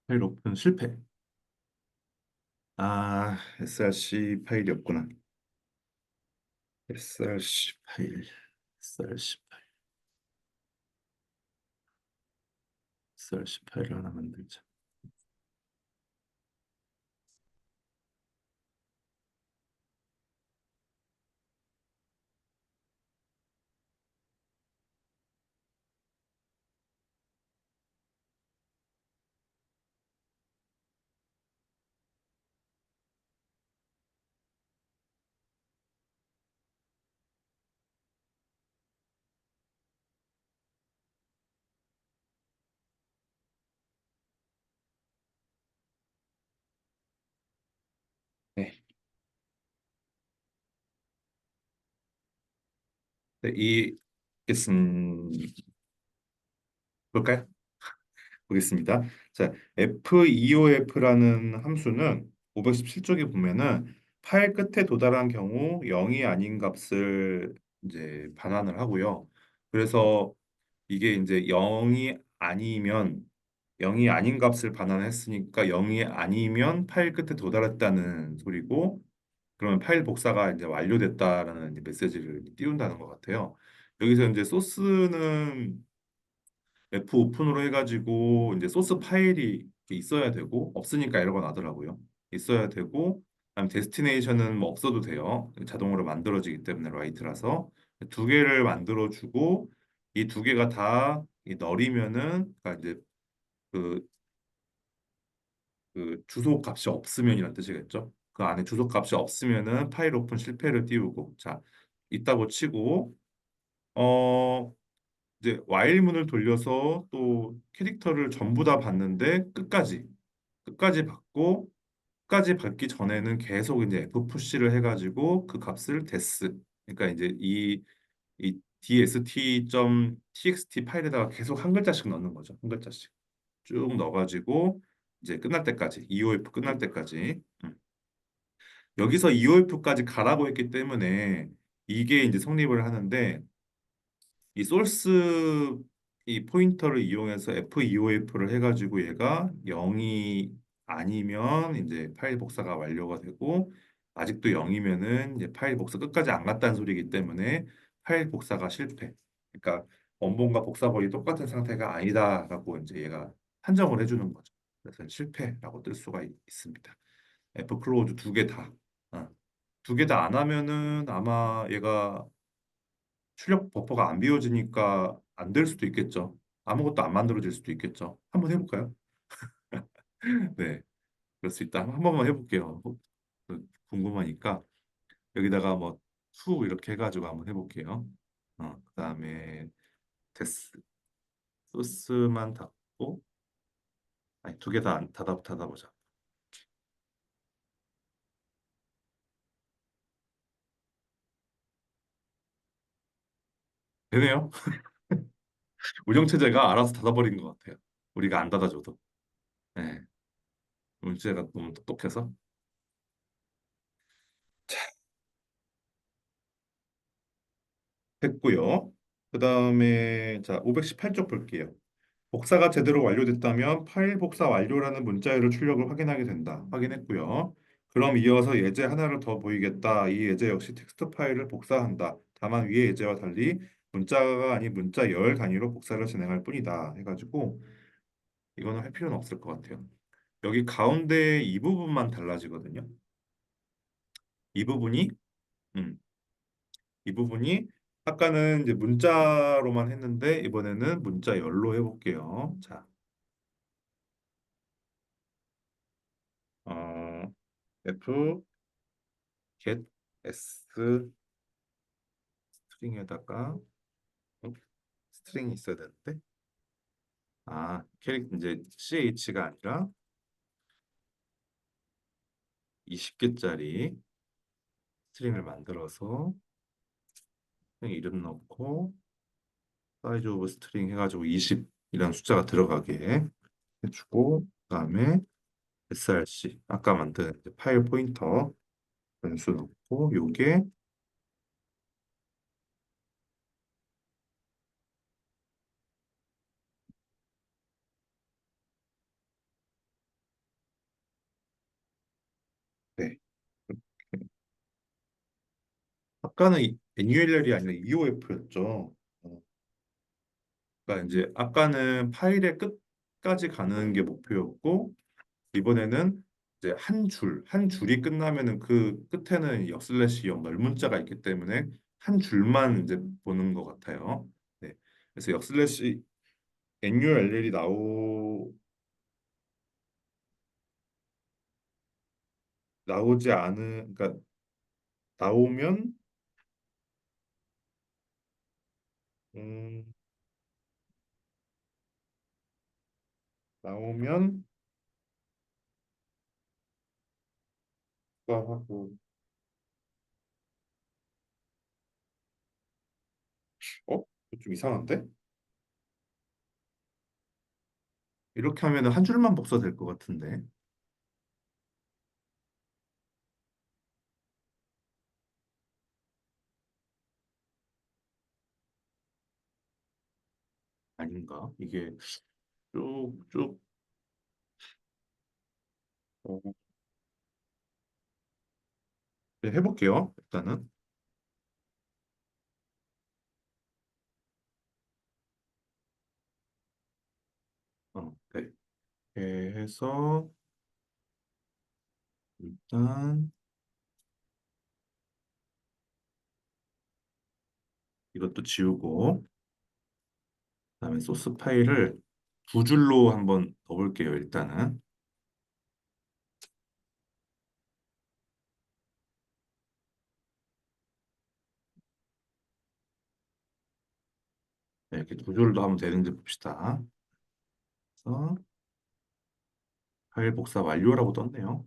파일 오픈 실패. 아, src 파일이 없구나. src 파일, src 파일, src 파일을 하나 만들자. 네. 네, 볼까요? 보겠습니다. 자, feof라는 함수는 517쪽에 보면은 파일 끝에 도달한 경우 0이 아닌 값을 이제 반환을 하고요. 그래서 이게 이제 0이 아닌 값을 반환했으니까 0이 아니면 파일 끝에 도달했다는 소리고, 그러면 파일 복사가 이제 완료됐다라는 이제 메시지를 띄운다는 것 같아요. 여기서 이제 소스는 F 오픈으로 해가지고 이제 소스 파일이 있어야 되고, 없으니까 에러가 나더라고요. 있어야 되고, 그다음 데스티네이션은 뭐 없어도 돼요. 자동으로 만들어지기 때문에 라이트라서 두 개를 만들어주고, 이 두 개가 다 이 널이면은, 그러니까 이제 그, 그 주소 값이 없으면이란 뜻이겠죠. 그 안에 주소 값이 없으면은 파일 오픈 실패를 띄우고, 자, 있다고 치고, 어 이제 와일문을 돌려서 또 캐릭터를 전부 다 봤는데 끝까지 봤고, 끝까지 받기 전에는 계속 이제 F 푸시를 해가지고 그 값을 그러니까 이제 이 dst.txt 파일에다가 계속 한 글자씩 넣는 거죠. 한 글자씩 쭉 넣어가지고 이제 끝날 때까지, EOF 끝날 때까지. 여기서 EOF까지 가라고 했기 때문에 이게 이제 성립을 하는데, 이 소스 이 포인터를 이용해서 FEOF를 해가지고 얘가 0이 아니면 이제 파일 복사가 완료가 되고, 아직도 0이면은 이제 파일 복사 끝까지 안 갔다는 소리이기 때문에 파일 복사가 실패. 그러니까 원본과 복사본이 똑같은 상태가 아니다라고 이제 얘가 판정을 해주는 거죠. 그래서 실패라고 뜰 수가 있습니다. F 클로즈 두 개 다. 어. 두 개 다 안 하면은 아마 얘가 출력 버퍼가 안 비워지니까 안 될 수도 있겠죠. 아무것도 안 만들어질 수도 있겠죠. 한번 해볼까요? 네, 그럴 수 있다. 한 번만 해볼게요. 궁금하니까 여기다가 뭐 수 이렇게 해가지고 한번 해볼게요. 그다음에 데스 소스만 닫고, 아니 두 개 다 닫아보자. 되네요. 운영체제가 알아서 닫아버린 것 같아요. 우리가 안 닫아줘도. 네, 운영체제가 너무 똑똑해서. 됐고요. 그다음에 자 518쪽 볼게요. 복사가 제대로 완료됐다면 파일 복사 완료라는 문자열을 출력을 확인하게 된다. 확인했고요. 그럼 이어서 예제 하나를 더 보이겠다. 이 예제 역시 텍스트 파일을 복사한다. 다만 위의 예제와 달리 문자가 아닌 문자열 단위로 복사를 진행할 뿐이다. 해가지고 이거는 할 필요는 없을 것 같아요. 여기 가운데 이 부분만 달라지거든요. 이 부분이 음, 이 부분이 아까는 이제 문자로만 했는데 이번에는 문자열로 해볼게요. 자, 어, F get s 스트링에다가 스트링이 있어야 되는데, 캐릭 이제 ch가 아니라 20개짜리 스트링을 만들어서 그냥 이름 넣고 사이즈 오브 스트링 해가지고 20이라는 숫자가 들어가게 해주고, 그다음에 src 아까 만든 이제 파일 포인터 변수 넣고, 요게 아까는 NULL이 아니라 EOF였죠. 그러니까 이제 아까는 파일의 끝까지 가는 게 목표였고 이번에는 이제 한 줄이 끝나면은 그 끝에는 역슬래시 역 널문자가 있기 때문에 한 줄만 이제 보는 것 같아요. 네. 그래서 역슬래시 NULL이 나오지 않은 그러니까 나오면 음, 나오면 그거 하고 어? 이거 좀 이상한데? 이렇게 하면은 한 줄만 복사될 것 같은데 아닌가? 이게 쭉쭉 어, 네, 해볼게요. 일단은 네. 이렇게 해서 일단 이것도 지우고 그다음에 소스 파일을 두 줄로 한번 넣어볼게요. 일단은 네, 이렇게 두 줄로 하면 되는지 봅시다. 그래서 파일 복사 완료라고 떴네요.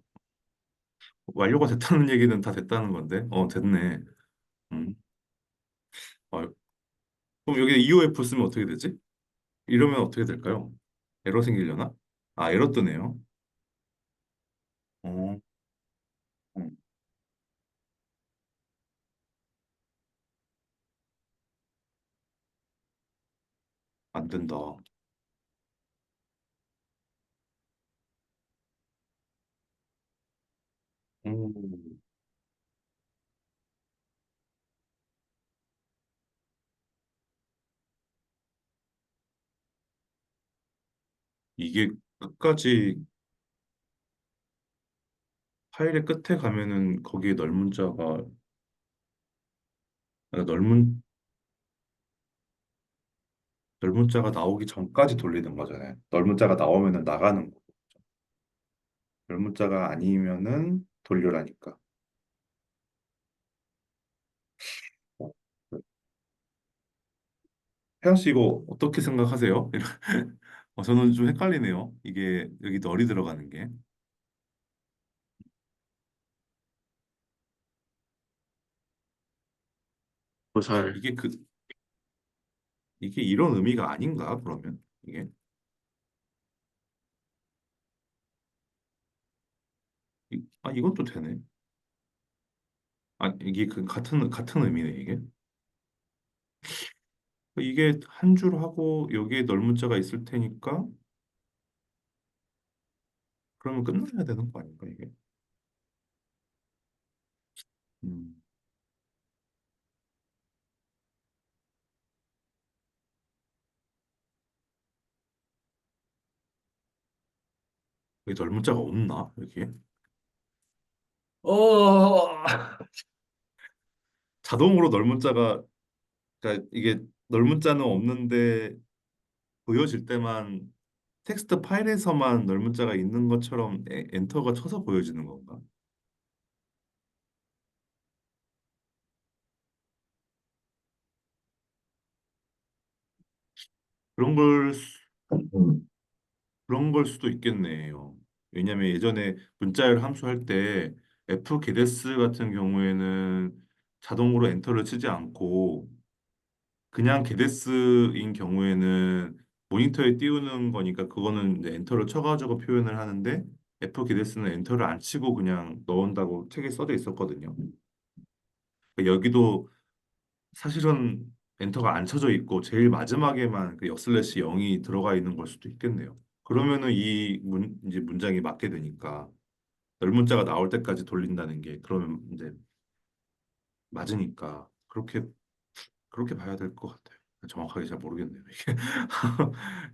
완료가 됐다는 얘기는 다 됐다는 건데, 됐네. 음. 어, 그럼 여기 EOF 쓰면 어떻게 되지? 이러면 어떻게 될까요? 에러 생기려나? 아, 에러 뜨네요. 어, 음, 안 된다. 음, 이게 끝까지 파일의 끝에 가면은 거기에 아, 넓문자가 나오기 전까지 돌리는 거잖아요. 넓문자가 나오면은 나가는 거. 넓문자가 아니면은 돌려라니까. 어, 혜연 씨 이거 어떻게 생각하세요? 저는 좀 헷갈리네요. 이게 여기 널이 들어가는 게 잘 이게 이게 이런 의미가 아닌가 그러면 이게 이건 또 되네. 아 이게 그 같은 의미네 이게. 이게 한 줄 하고 여기에 널문자가 있을 테니까 그러면 끝나야 되는 거 아닌가 이게? 음, 여기 널문자가 없나 여기에? 자동으로 널문자가 그러니까 이게 널문자는 없는데 보여질 때만 텍스트 파일에서만 널문자가 있는 것처럼 엔터가 쳐서 보여지는 건가? 그런 걸 그런 걸 수도 있겠네요. 왜냐하면 예전에 문자열 함수 할 때 fgedes 같은 경우에는 자동으로 엔터를 치지 않고 그냥 gedes인 경우에는 모니터에 띄우는 거니까 그거는 이제 엔터를 쳐가지고 표현을 하는데 fgedes는 엔터를 안 치고 그냥 넣은다고 책에 써져 있었거든요. 그러니까 여기도 사실은 엔터가 안 쳐져 있고 제일 마지막에만 그 역슬래시 0이 들어가 있는 걸 수도 있겠네요. 그러면은 이제 문장이 맞게 되니까 널 문자가 나올 때까지 돌린다는 게 그러면 이제 맞으니까 그렇게 봐야 될 것 같아요. 정확하게 잘 모르겠네요.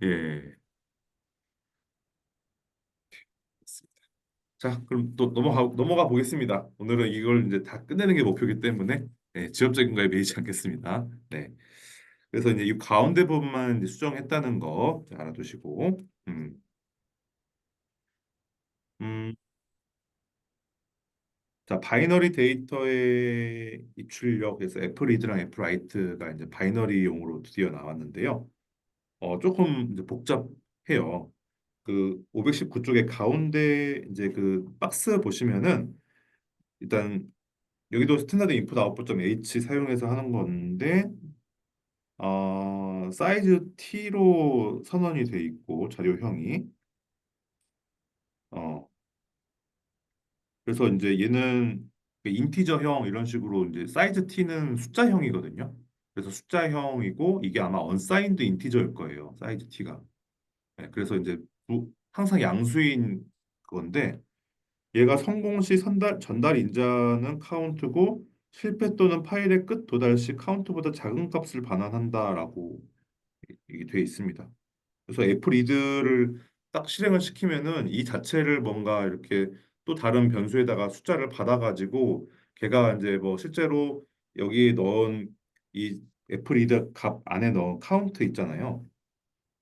이게 예. 자, 그럼 또 넘어가 보겠습니다. 오늘은 이걸 이제 다 끝내는 게 목표이기 때문에 지엽적인 거에 매이지 않겠습니다. 네. 그래서 이제 이 가운데 부분만 이제 수정했다는 거 알아두시고, 음, 자, 바이너리 데이터의 입출력에서 애플리드랑 애플라이트가 이제 바이너리용으로 드디어 나왔는데요. 조금 이제 복잡해요. 그 519쪽의 가운데 이제 그 박스 보시면은 일단 여기도 스탠다드 인풋 아웃풋 점 H 사용해서 하는 건데 사이즈 T로 선언이 돼 있고 자료형이 어 그래서 이제 얘는 그 인티저형 이런 식으로 이제 사이즈 T는 숫자형이거든요. 그래서 숫자형이고 이게 아마 언사인드 인티저일 거예요. 사이즈 T가. 네, 그래서 이제 항상 양수인 그건데 얘가 성공 시 전달 인자는 카운트고 실패 또는 파일의 끝 도달 시 카운트보다 작은 값을 반환한다라고 이게 돼 있습니다. 그래서 애플 이드를 딱 실행을 시키면은 이 자체를 뭔가 이렇게 또 다른 변수에다가 숫자를 받아가지고 걔가 이제 뭐 실제로 여기에 넣은 이 애플 이드 값 안에 넣은 카운트 있잖아요.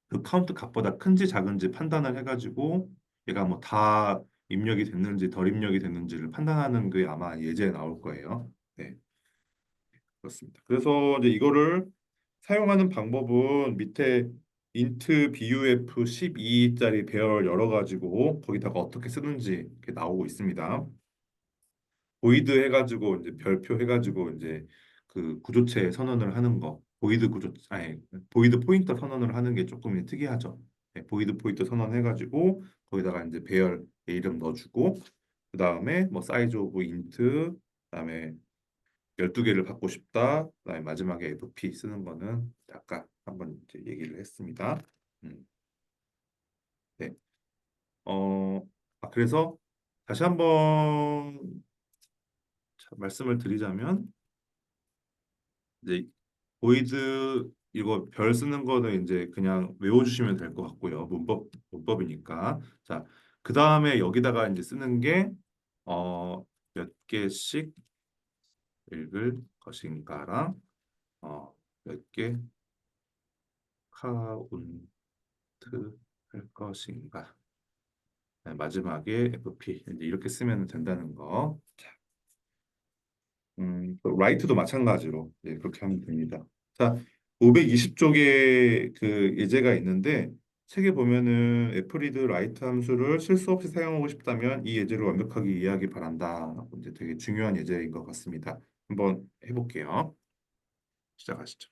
그 카운트 값보다 큰지 작은지 판단을 해가지고 얘가 뭐 다 입력이 됐는지 덜 입력이 됐는지를 판단하는 게 아마 예제에 나올 거예요. 네, 그렇습니다. 그래서 이제 이거를 사용하는 방법은 밑에 int buf 12짜리 배열 열어가지고 거기다가 어떻게 쓰는지 이렇게 나오고 있습니다. 보이드 해가지고 이제 별표 해가지고 이제 그 구조체 선언을 하는 거 보이드 구조 아니 보이드 포인터 선언을 하는 게 조금 특이하죠. 네, 보이드 포인터 선언해가지고 거기다가 이제 배열 이름 넣어주고 그 다음에 뭐 사이즈 오브 인트 그다음에 12개를 받고 싶다. 그다음에 마지막에 FP 쓰는 거는 아까 한번 이제 얘기를 했습니다. 음, 네. 어, 그래서 다시 한번 말씀을 드리자면 이제 보이드 이거 별 쓰는 거는 이제 그냥 외워주시면 될 것 같고요. 문법이니까. 자, 그 다음에 여기다가 이제 쓰는 게 몇 개씩 읽을 것인가랑 몇 개 카운트 할 것인가. 네, 마지막에 FP 이제 이렇게 쓰면 된다는 거. 또 라이트도 마찬가지로 그렇게 하면 됩니다. 자, 520쪽에 그 예제가 있는데 책에 보면은 애플리드 라이트 함수를 실수 없이 사용하고 싶다면 이 예제를 완벽하게 이해하기 바란다. 이제 되게 중요한 예제인 것 같습니다. 한번 해볼게요. 시작하시죠.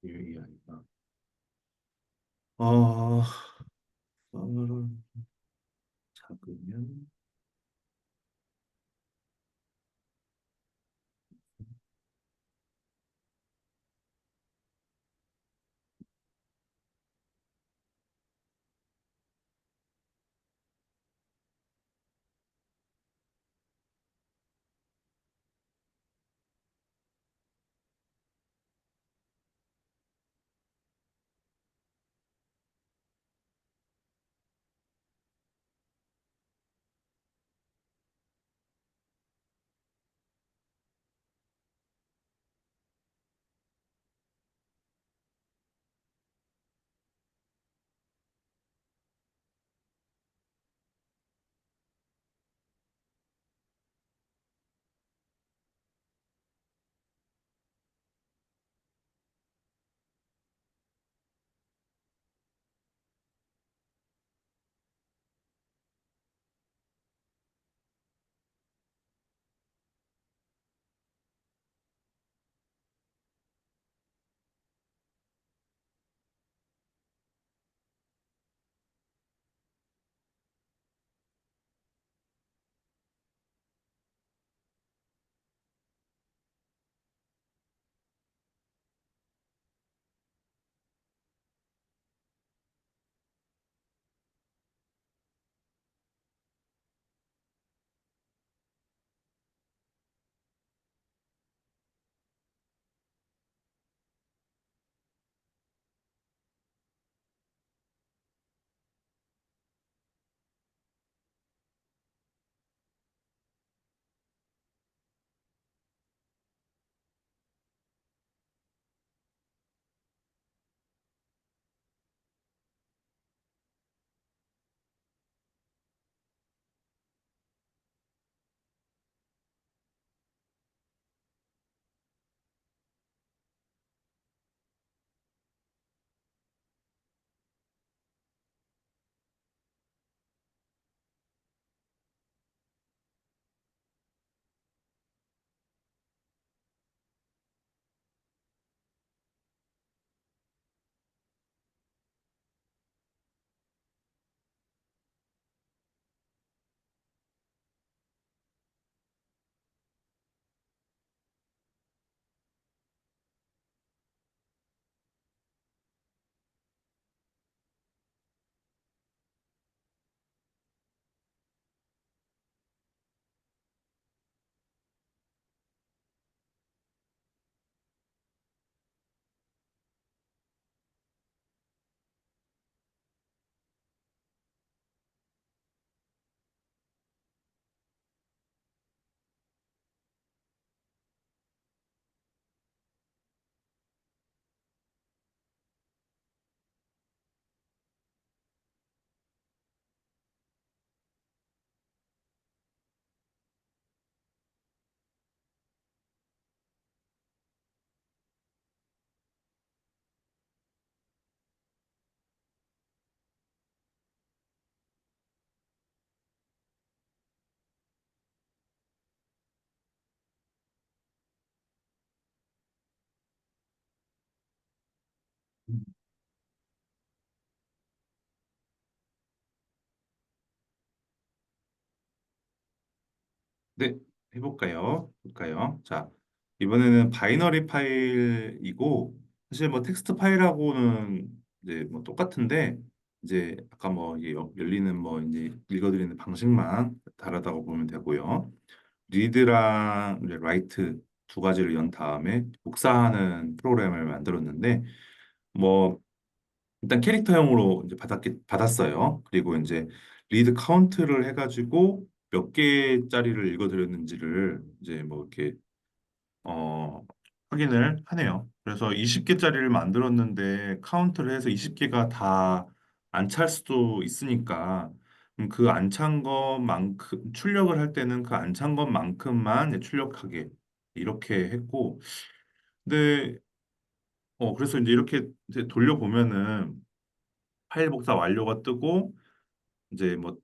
이 아이가 어, 썰을 잡으면 네, 해볼까요? 볼까요? 자, 이번에는 바이너리 파일이고, 사실 뭐 텍스트 파일하고는 이제 뭐 똑같은데, 이제 아까 뭐 이게 열리는 뭐 이제 읽어드리는 방식만 다르다고 보면 되고요. 리드랑 이제 라이트 두 가지를 연 다음에 복사하는 프로그램을 만들었는데, 뭐 일단 캐릭터형으로 이제 받았어요. 그리고 이제 리드 카운트를 해가지고 몇 개짜리를 읽어드렸는지를 이제 뭐 이렇게 어 확인을 하네요. 그래서 20개짜리를 만들었는데 카운트를 해서 20개가 다 안 찰 수도 있으니까 그 안 찬 것만큼 출력을 할 때는 그 안 찬 것만큼만 이제 출력하게 이렇게 했고 근데 그래서 이제 이렇게 이제 돌려보면은 파일 복사 완료가 뜨고 이제 뭐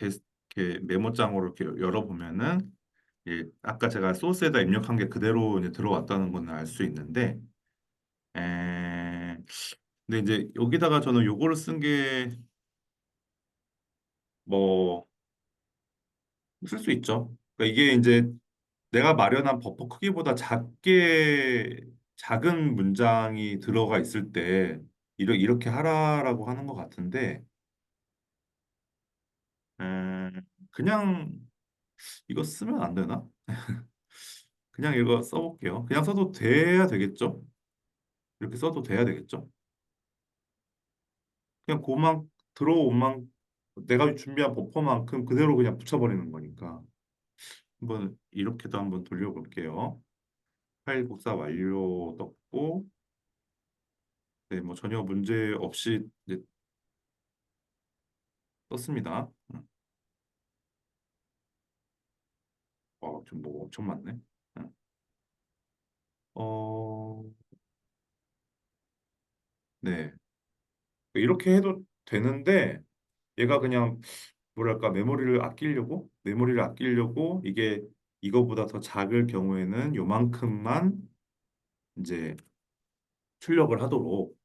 이렇게 메모장으로 이렇게 열어보면은 아까 제가 소스에다 입력한 게 그대로 이제 들어왔다는 건 알 수 있는데 에, 근데 이제 여기다가 저는 요거를 쓴 게 뭐 쓸 수 있죠. 그러니까 이게 이제 내가 마련한 버퍼 크기보다 작게 작은 문장이 들어가 있을 때 이렇게 하라라고 하는 것 같은데 그냥 이거 쓰면 안 되나? 그냥 이거 써볼게요. 그냥 써도 돼야 되겠죠? 이렇게 써도 돼야 되겠죠? 그냥 고만 들어온 만 내가 준비한 버퍼만큼 그대로 그냥 붙여버리는 거니까 한번 이렇게도 한번 돌려볼게요. 파일 복사 완료 떴고 네, 뭐 전혀 문제 없이 이제 떴습니다. 좀 뭐 엄청 많네. 응. 어, 네. 이렇게 해도 되는데 얘가 그냥 뭐랄까 메모리를 아끼려고 이게 이거보다 더 작을 경우에는 요만큼만 이제 출력을 하도록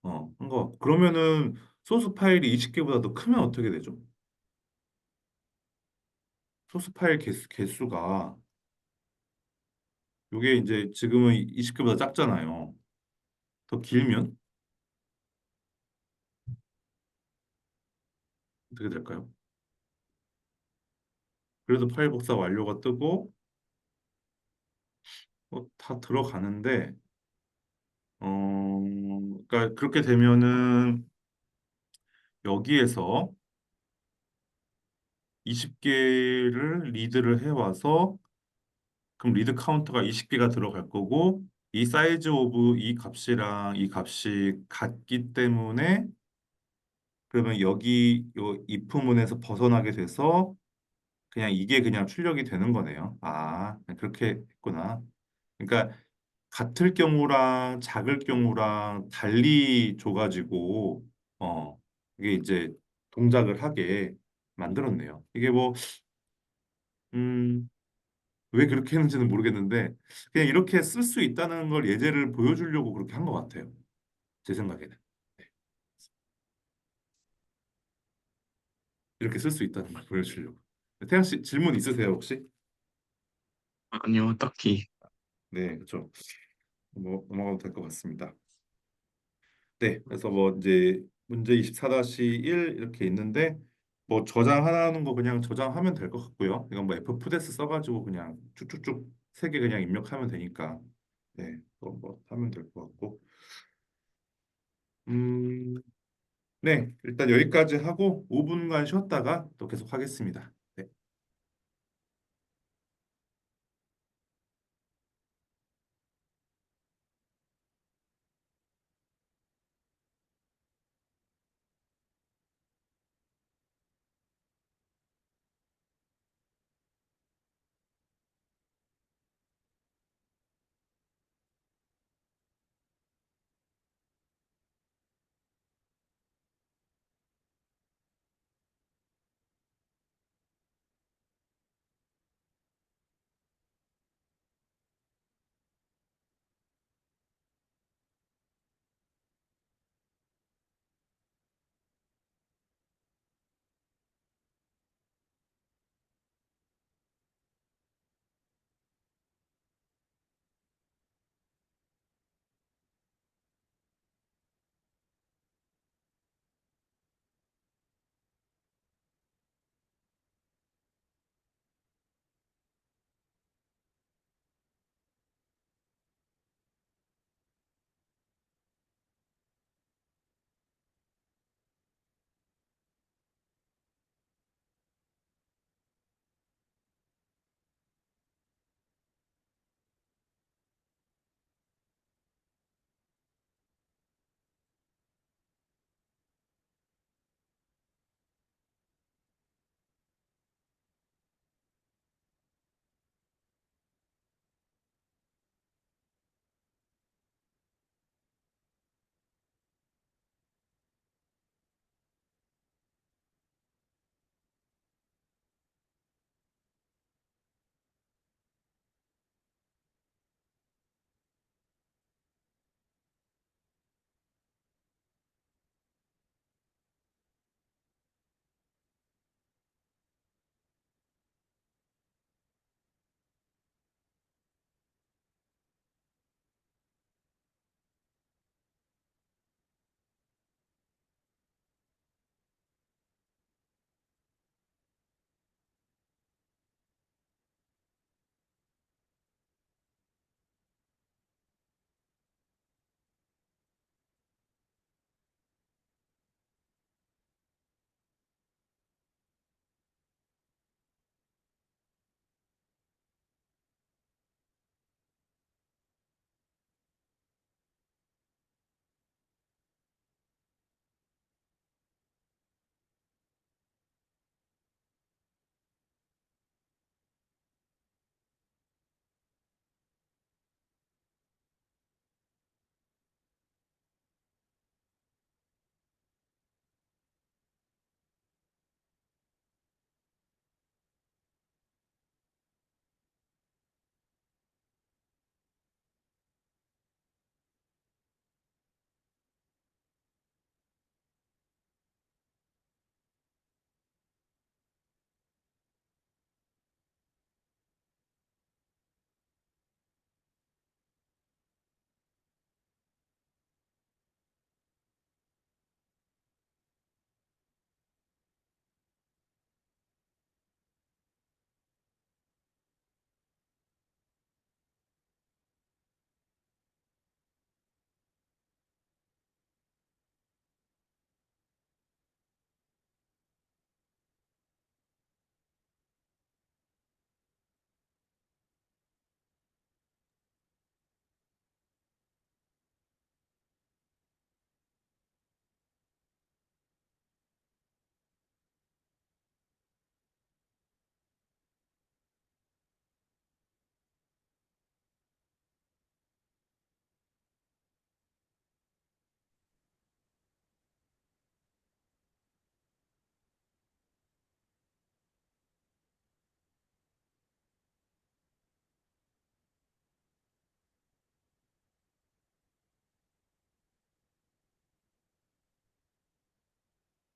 한 거 같고 그러면은 소스 파일이 20개보다 더 크면 어떻게 되죠? 소스 파일 개수가 요게 이제 지금은 20개보다 작잖아요. 더 길면 어떻게 될까요? 그래도 파일 복사 완료가 뜨고 다 들어가는데 그러니까 그렇게 되면은 여기에서 20개를 리드를 해와서 그럼 리드 카운터가 20개가 들어갈 거고 이 사이즈 오브 이 값이랑 이 값이 같기 때문에 그러면 여기 요 if문에서 벗어나게 돼서 그냥 이게 그냥 출력이 되는 거네요. 아, 그렇게 했구나. 그러니까 같을 경우랑 작을 경우랑 달리 줘가지고 이게 이제 동작을 하게 만들었네요. 이게 뭐 음, 왜 그렇게 했는지는 모르겠는데 그냥 이렇게 쓸 수 있다는 걸 예제를 보여주려고 그렇게 한 것 같아요. 제 생각에는. 네. 이렇게 쓸 수 있다는 걸 보여주려고. 태양 씨 질문 있으세요 혹시? 아니요, 딱히. 네, 그렇죠. 뭐 넘어가도 될 것 같습니다. 네, 그래서 뭐 이제 문제 24-1 이렇게 있는데 뭐 저장 하는 거 그냥 저장하면 될 것 같고요. 이건 뭐 F푸데스 써가지고 그냥 쭉쭉쭉 세 개 그냥 입력하면 되니까 네, 뭐 하면 될 것 같고 음, 네, 일단 여기까지 하고 5분간 쉬었다가 또 계속 하겠습니다. 네.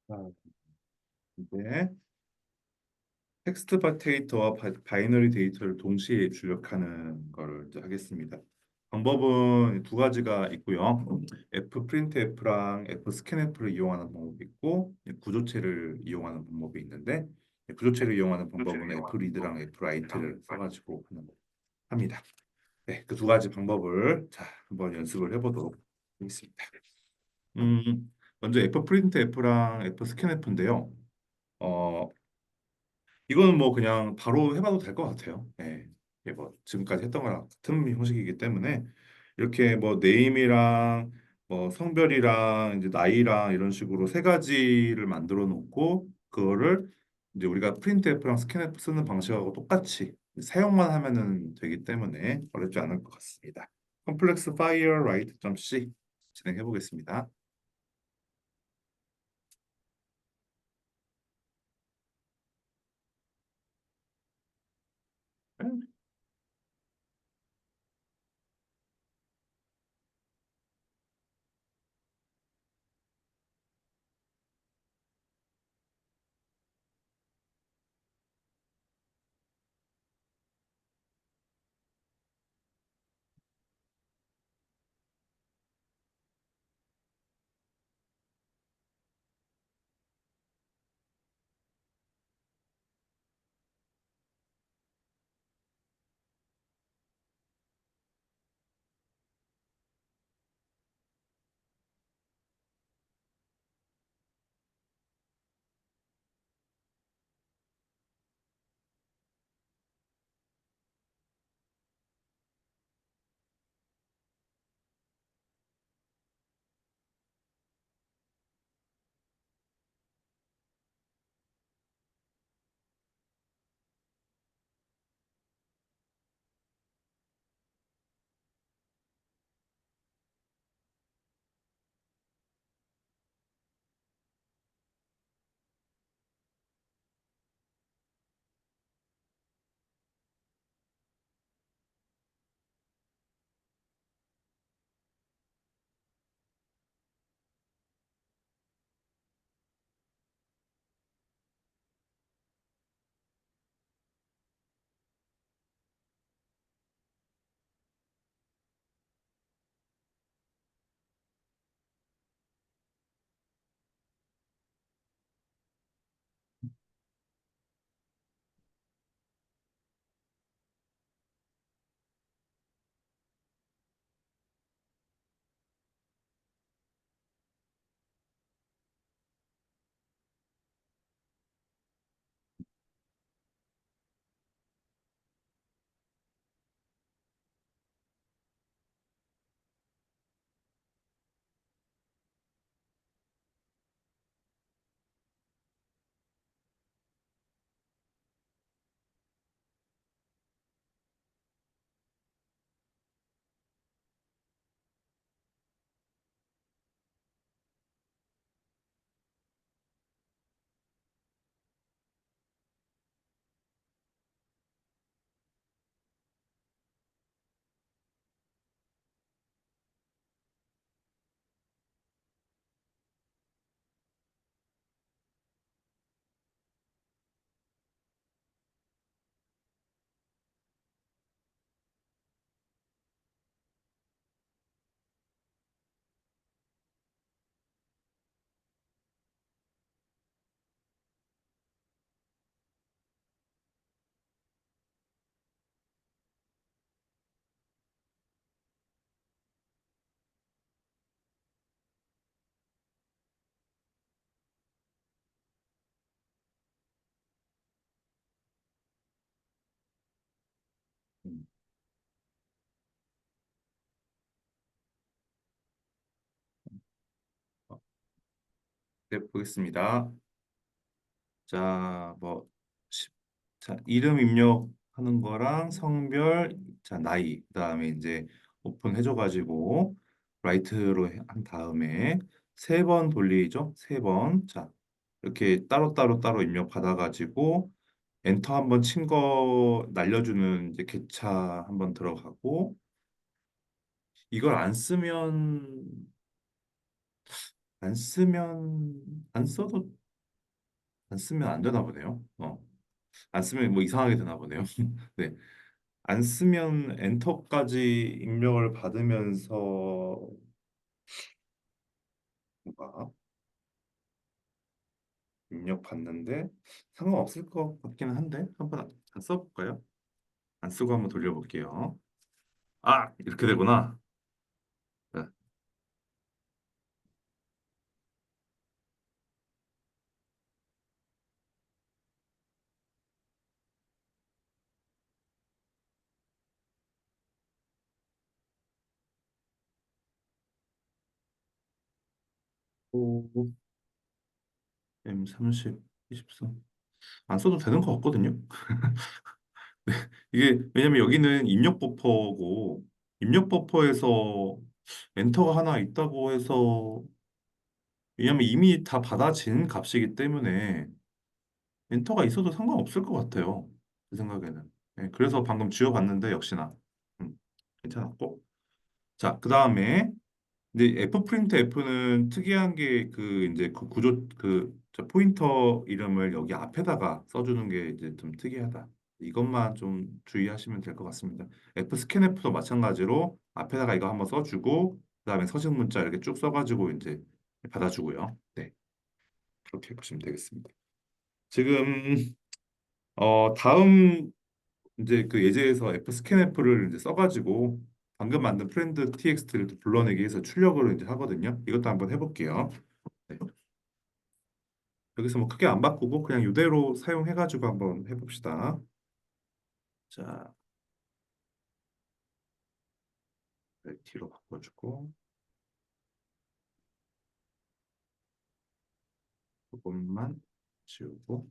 자, 이제 텍스트 데이터와 바이너리 데이터를 동시에 출력하는 거를 이제 하겠습니다. 방법은 두 가지가 있고요. F 프린트 F랑 F 스캔 F를 이용하는 방법이 있고 구조체를 이용하는 방법이 있는데 구조체를 이용하는 방법은 F 리드랑 F 라이트를 써가지고 합니다. 네, 그 두 가지 방법을 자 한번 연습을 해보도록 하겠습니다. 음, 먼저 F 프린트 F랑 F 스캔 F인데요. 어, 이거는 뭐 그냥 바로 해봐도 될 것 같아요. 예. 이게 뭐 지금까지 했던 거랑 같은 형식이기 때문에 이렇게 뭐 네임이랑 뭐 성별이랑 이제 나이랑 이런 식으로 세 가지를 만들어 놓고 그거를 이제 우리가 프린트F랑 스캔F 쓰는 방식하고 똑같이 사용만 하면은 되기 때문에 어렵지 않을 것 같습니다. 컴플렉스 파이어 라이트 C 진행해 보겠습니다. 음, 어, 네, 보겠습니다. 자, 뭐, 시- 자, 이름 입력하는 거랑 성별, 자, 나이, 그다음에 이제 오픈해줘가지고 라이트로 한 다음에 세 번 돌리죠? 세 번. 자, 이렇게 따로 입력 받아가지고 엔터 한번 친 거 날려주는 이제 개차 한번 들어가고 이걸 안 쓰면 안 쓰면 안 써도 안 쓰면 안 되나 보네요. 안 쓰면 뭐 이상하게 되나 보네요. 네. 안 쓰면 엔터까지 입력을 받으면서 뭔가 입력 받는데 상관없을 것 같기는 한데 한번 안 써볼까요? 안 쓰고 한번 돌려볼게요. 아, 이렇게 되구나. 네. 오, M30, 24. 안 써도 되는 것 같거든요. 이게 왜냐면 여기는 입력 버퍼고 입력 버퍼에서 엔터가 하나 있다고 해서 왜냐면 이미 다 받아진 값이기 때문에 엔터가 있어도 상관없을 것 같아요. 제 생각에는. 네, 그래서 방금 지워봤는데 역시나 음, 괜찮았고. 자, 그 다음에 근데 F 프린트 F는 특이한 게 그 이제 그 구조 저 포인터 이름을 여기 앞에다가 써주는 게 이제 좀 특이하다. 이것만 좀 주의하시면 될 것 같습니다. F 스캔 F도 마찬가지로 앞에다가 이거 한번 써주고 그다음에 서식 문자 이렇게 쭉 써가지고 이제 받아주고요. 네, 그렇게 보시면 되겠습니다. 지금 다음 이제 그 예제에서 F 스캔 F를 이제 써가지고 방금 만든 프렌드 txt를 또 불러내기 위해서 출력을 이제 하거든요. 이것도 한번 해볼게요. 네. 여기서 뭐 크게 안 바꾸고 그냥 이대로 사용해가지고 한번 해봅시다. 자, T로 바꿔주고 조금만 지우고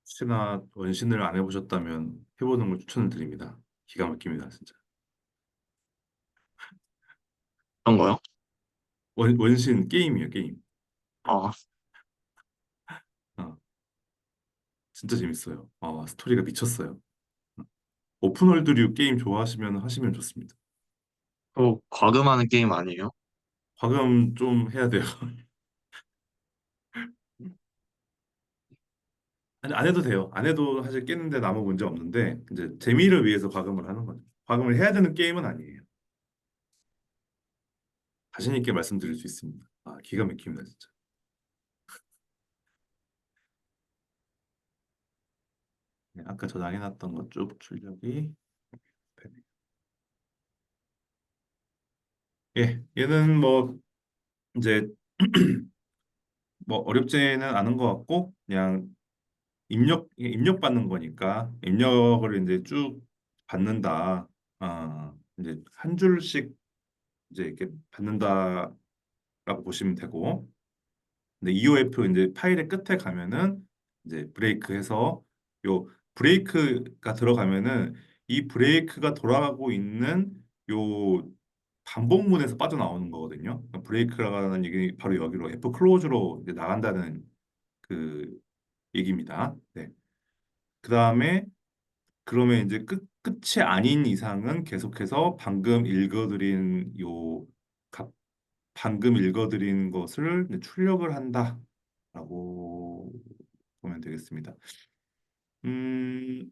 혹시나 원신을 안 해보셨다면 해보는 걸 추천을 드립니다. 기가 막힙니다, 진짜. 그런 거요? 원신 게임이에요, 게임. 아, 어, 진짜 재밌어요. 스토리가 미쳤어요. 오픈월드류 게임 좋아하시면 하시면 좋습니다. 또 과금하는 게임 아니에요? 과금 좀 해야 돼요. 아니, 안 해도 돼요. 안 해도 사실 깨는데 아무 문제 없는데 이제 재미를 위해서 과금을 하는 거죠. 과금을 해야 되는 게임은 아니에요. 자신 있게 말씀드릴 수 있습니다. 아, 기가 막힙니다, 진짜. 네, 아까 저장해놨던 것 쭉 출력이 되네요. 예, 얘는 뭐 이제 뭐 어렵지는 않은 것 같고 그냥 입력 받는 거니까 입력을 이제 쭉 받는다. 이제 한 줄씩 이제 이렇게 받는다라고 보시면 되고. 근데 EOF 이제 파일의 끝에 가면은 이제 브레이크 해서 요 브레이크가 들어가면은 이 브레이크가 돌아가고 있는 요 반복문에서 빠져나오는 거거든요. 그러니까 브레이크라는 얘기 바로 여기로 F 클로즈로 이제 나간다는 그 얘기입니다. 네. 그 다음에 그러면 이제 끝이 아닌 이상은 계속해서 값, 방금 읽어드린 것을 이제 출력을 한다라고 보면 되겠습니다. 음,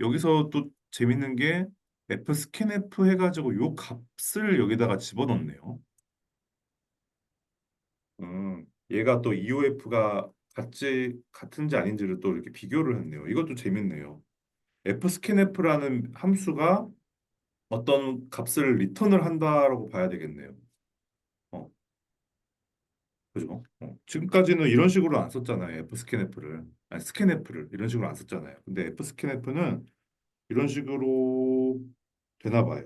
여기서 또 재밌는 게 F 스캔F 해가지고 요 값을 여기다가 집어넣네요. 얘가 또 EOF가 같은지 아닌지를 또 이렇게 비교를 했네요. 이것도 재밌네요. fscanf라는 함수가 어떤 값을 리턴을 한다라고 봐야 되겠네요. 어, 그죠? 지금까지는 이런 식으로 안 썼잖아요. fscanf를. 아니, scanf를 이런 식으로 안 썼잖아요. 근데 fscanf는 이런 식으로 되나 봐요.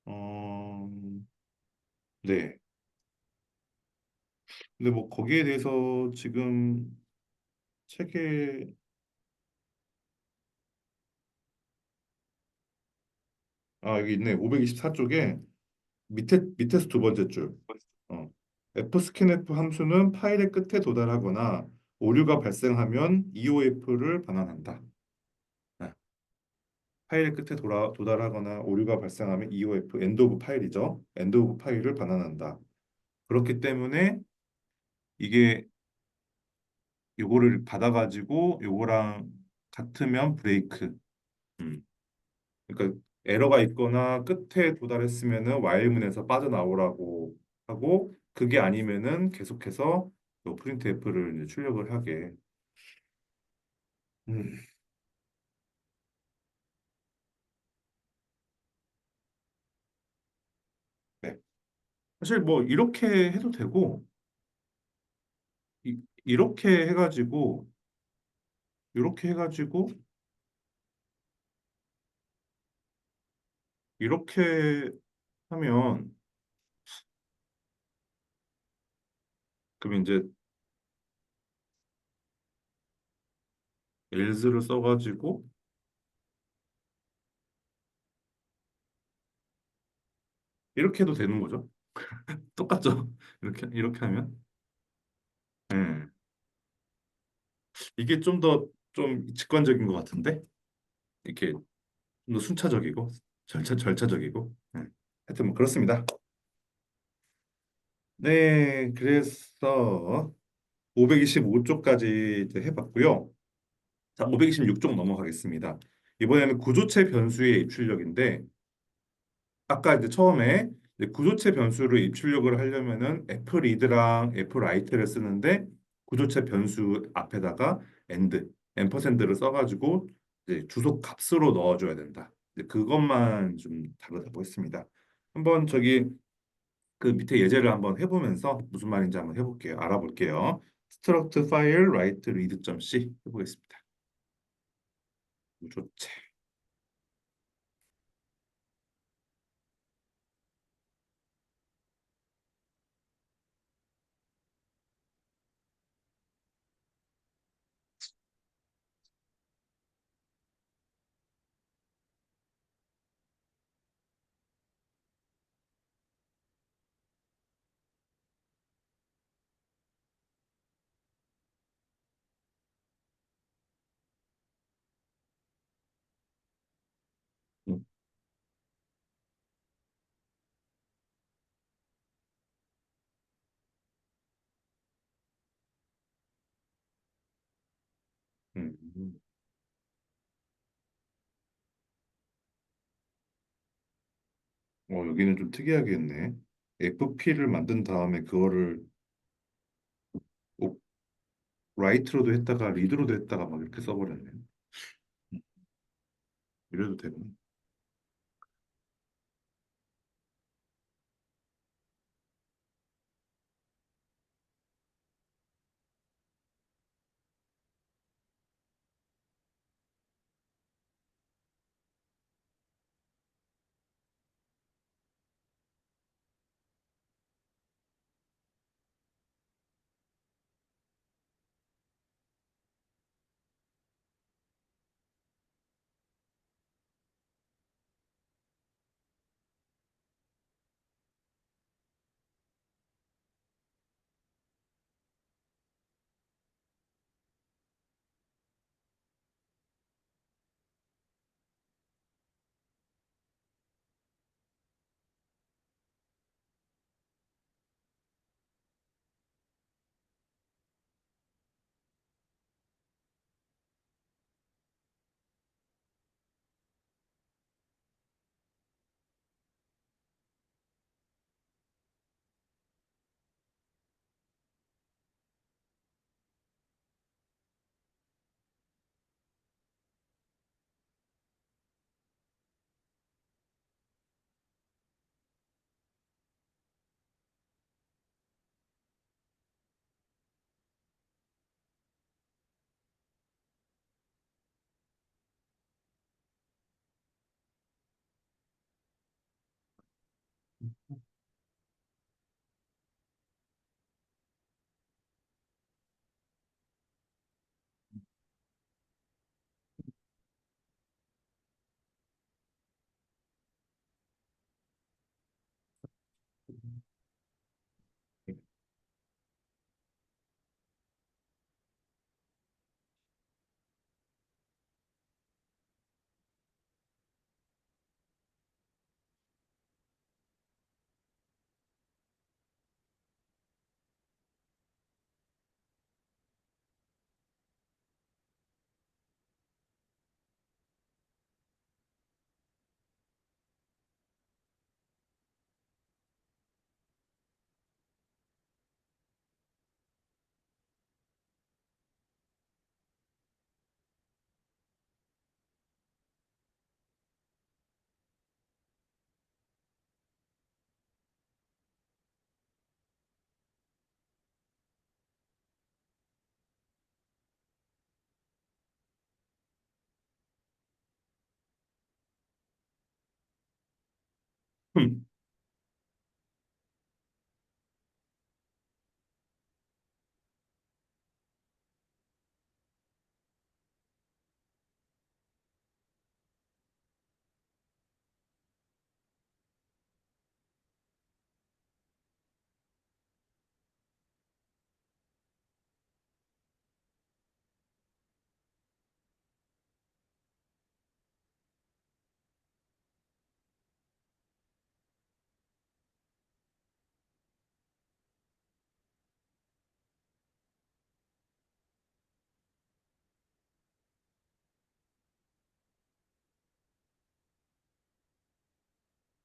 어, 네. 근데 뭐 거기에 대해서 지금 책에 여기 있네. 524쪽에 밑에서 두 번째 줄. 어. fscanf 함수는 파일의 끝에 도달하거나 오류가 발생하면 EOF를 반환한다. 네. 파일의 끝에 도달하거나 오류가 발생하면 EOF, end of 파일이죠. end of 파일을 반환한다. 그렇기 때문에 이게 요거를 받아가지고 요거랑 같으면 브레이크. 음. 그러니까 에러가 있거나 끝에 도달했으면은 while문에서 빠져나오라고 하고 그게 아니면은 계속해서 요 프린트 F를 이제 출력을 하게. 음, 네. 사실 뭐 이렇게 해가지고 이렇게 해가지고 이렇게 하면 그럼 이제 else를 써가지고 이렇게 해도 되는 거죠. 똑같죠? 이렇게 하면 예. 이게 좀 직관적인 것 같은데 이렇게 좀 더 순차적이고 절차적이고 하여튼 뭐 그렇습니다. 네, 그래서 525쪽까지 이제 해봤고요. 자, 526쪽 넘어가겠습니다. 이번에는 구조체 변수의 입출력인데 아까 이제 처음에 이제 구조체 변수를 입출력을 하려면은 fread랑 fwrite를 쓰는데 구조체 변수 앞에다가 앰퍼샌드를 써가지고 이제 주소 값으로 넣어줘야 된다. 이제 그것만 좀 다루다고 했습니다. 한번 저기 그 밑에 예제를 한번 해보면서 무슨 말인지 한번 해볼게요. 알아볼게요. struct file write read.c 해보겠습니다. 구조체. 음, 음. 여기는 좀 특이하게 했네. FP를 만든 다음에 그거를 라이트로도 했다가 리드로도 했다가 막 이렇게 써버렸네. 이래도 되구나.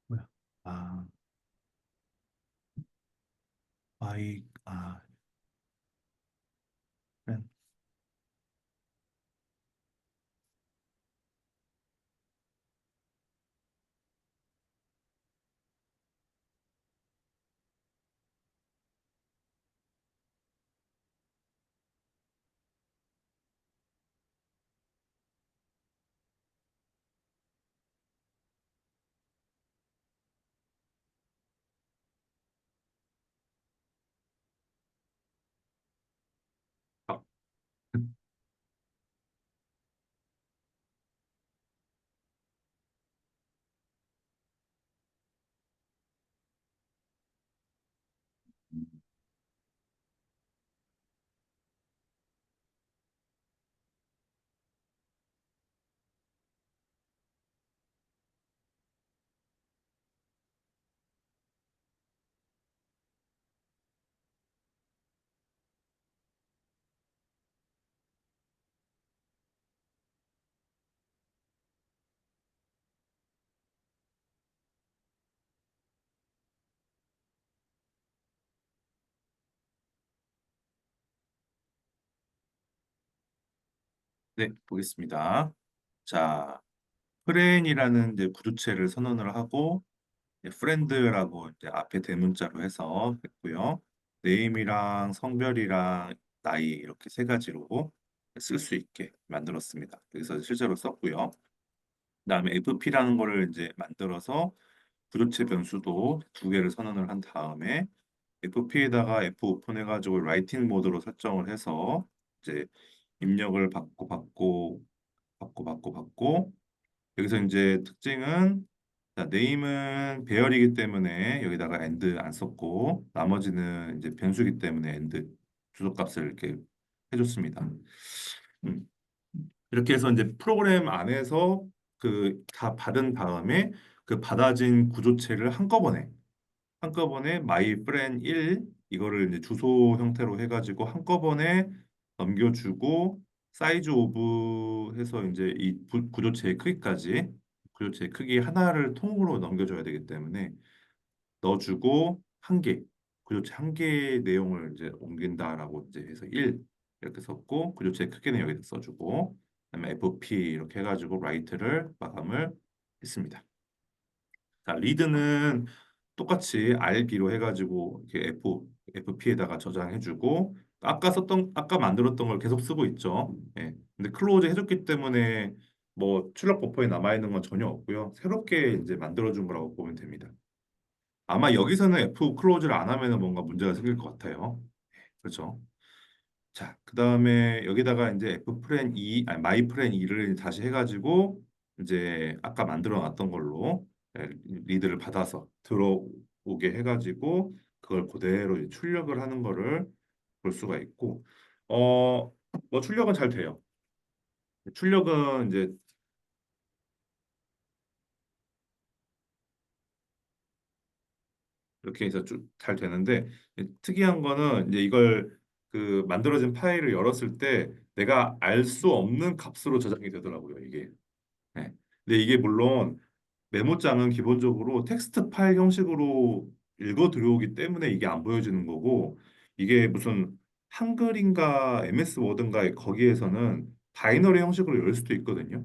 뭐야? 아, 그래. 아, 네, 보겠습니다. 자, 프렌이라는 이제 구두체를 선언을 하고 이제 프렌드라고 이제 앞에 대문자로 해서 했고요. 네임이랑 성별이랑 나이 이렇게 세 가지로 쓸 수 있게 만들었습니다. 그래서 실제로 썼고요. 그다음에 FP라는 거를 이제 만들어서 구조체 변수도 두 개를 선언을 한 다음에 FP에다가 F 오픈해가지고 라이팅 모드로 설정을 해서 이제 입력을 받고 여기서 이제 특징은 자, 네임은 배열이기 때문에 여기다가 엔드 안 썼고 나머지는 이제 변수기 때문에 엔드 주소값을 이렇게 해줬습니다. 음. 이렇게 해서 이제 프로그램 안에서 그 다 받은 다음에 그 받아진 구조체를 한꺼번에 myfriend 1 이거를 이제 주소 형태로 해가지고 한꺼번에 넘겨주고 사이즈 오브 해서 이제 이 구조체의 크기까지 구조체의 크기 하나를 통으로 넘겨줘야 되기 때문에 넣어주고 한 개, 구조체 한 개의 내용을 이제 옮긴다라고 이제 해서 1 이렇게 썼고 구조체 크기는 여기다 써주고 그다음에 fp 이렇게 해가지고 라이트를 마감을 했습니다. 자, 리드는 똑같이 RB로 해가지고 이렇게 FP에다가 저장해주고 아까 만들었던 걸 계속 쓰고 있죠. 예. 근데 클로즈 해줬기 때문에 뭐 출력 버퍼에 남아 있는 건 전혀 없고요. 새롭게 이제 만들어준 거라고 보면 됩니다. 아마 여기서는 F 클로즈를 안 하면은 뭔가 문제가 생길 것 같아요. 그렇죠? 자, 그다음에 여기다가 이제 F 프렌 2, 아니 마이 프렌 2를 다시 해가지고 이제 아까 만들어 놨던 걸로 리드를 받아서 들어오게 해가지고 그걸 그대로 이제 출력을 하는 거를 볼 수가 있고, 뭐 출력은 잘 돼요. 출력은 이제 이렇게 해서 쭉 잘 되는데, 특이한 거는 이제 이걸 그 만들어진 파일을 열었을 때 내가 알 수 없는 값으로 저장이 되더라고요, 이게. 네. 근데 이게 물론 메모장은 기본적으로 텍스트 파일 형식으로 읽어 들어오기 때문에 이게 안 보여지는 거고, 이게 무슨 한글인가 MS 워드인가 거기에서는 바이너리 형식으로 열 수도 있거든요.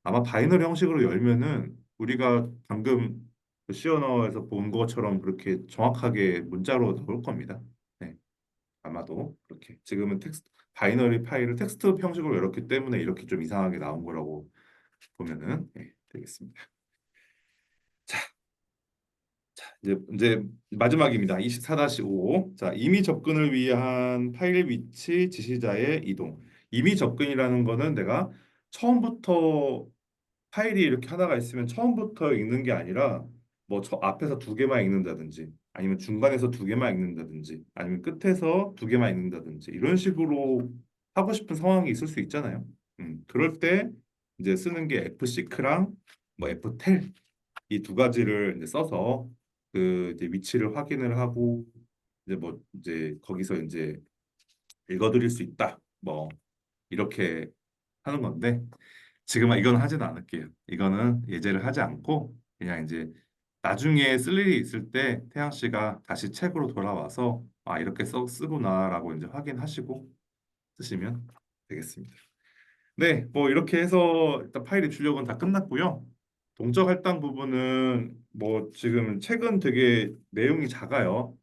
아마 바이너리 형식으로 열면은 우리가 방금 그 시어너에서 본 것처럼 그렇게 정확하게 문자로 나올 겁니다. 네, 아마도 그렇게. 지금은 텍스트 바이너리 파일을 텍스트 형식으로 열었기 때문에 이렇게 좀 이상하게 나온 거라고 보면은 되겠습니다. 이제 마지막입니다. 24-5. 자, 임의 접근을 위한 파일 위치 지시자의 이동. 임의 접근이라는 거는 내가 처음부터 파일이 이렇게 하나가 있으면 처음부터 읽는 게 아니라 뭐 저 앞에서 두 개만 읽는다든지 아니면 중간에서 두 개만 읽는다든지 아니면 끝에서 두 개만 읽는다든지 이런 식으로 하고 싶은 상황이 있을 수 있잖아요. 그럴 때 이제 쓰는 게 fseek랑 뭐 ftel 이 두 가지를 이제 써서 그 이제 위치를 확인을 하고 이제 뭐 이제 거기서 이제 읽어드릴 수 있다. 뭐 이렇게 하는 건데 지금은 이건 하진 않을게요. 이거는 예제를 하지 않고 그냥 이제 나중에 쓸 일이 있을 때 태양 씨가 다시 책으로 돌아와서 아 이렇게 쓰구나라고 이제 확인하시고 쓰시면 되겠습니다. 네, 뭐 이렇게 해서 일단 파일의 출력은 다 끝났고요. 동적 할당 부분은 뭐 지금 책은 되게 내용이 작아요.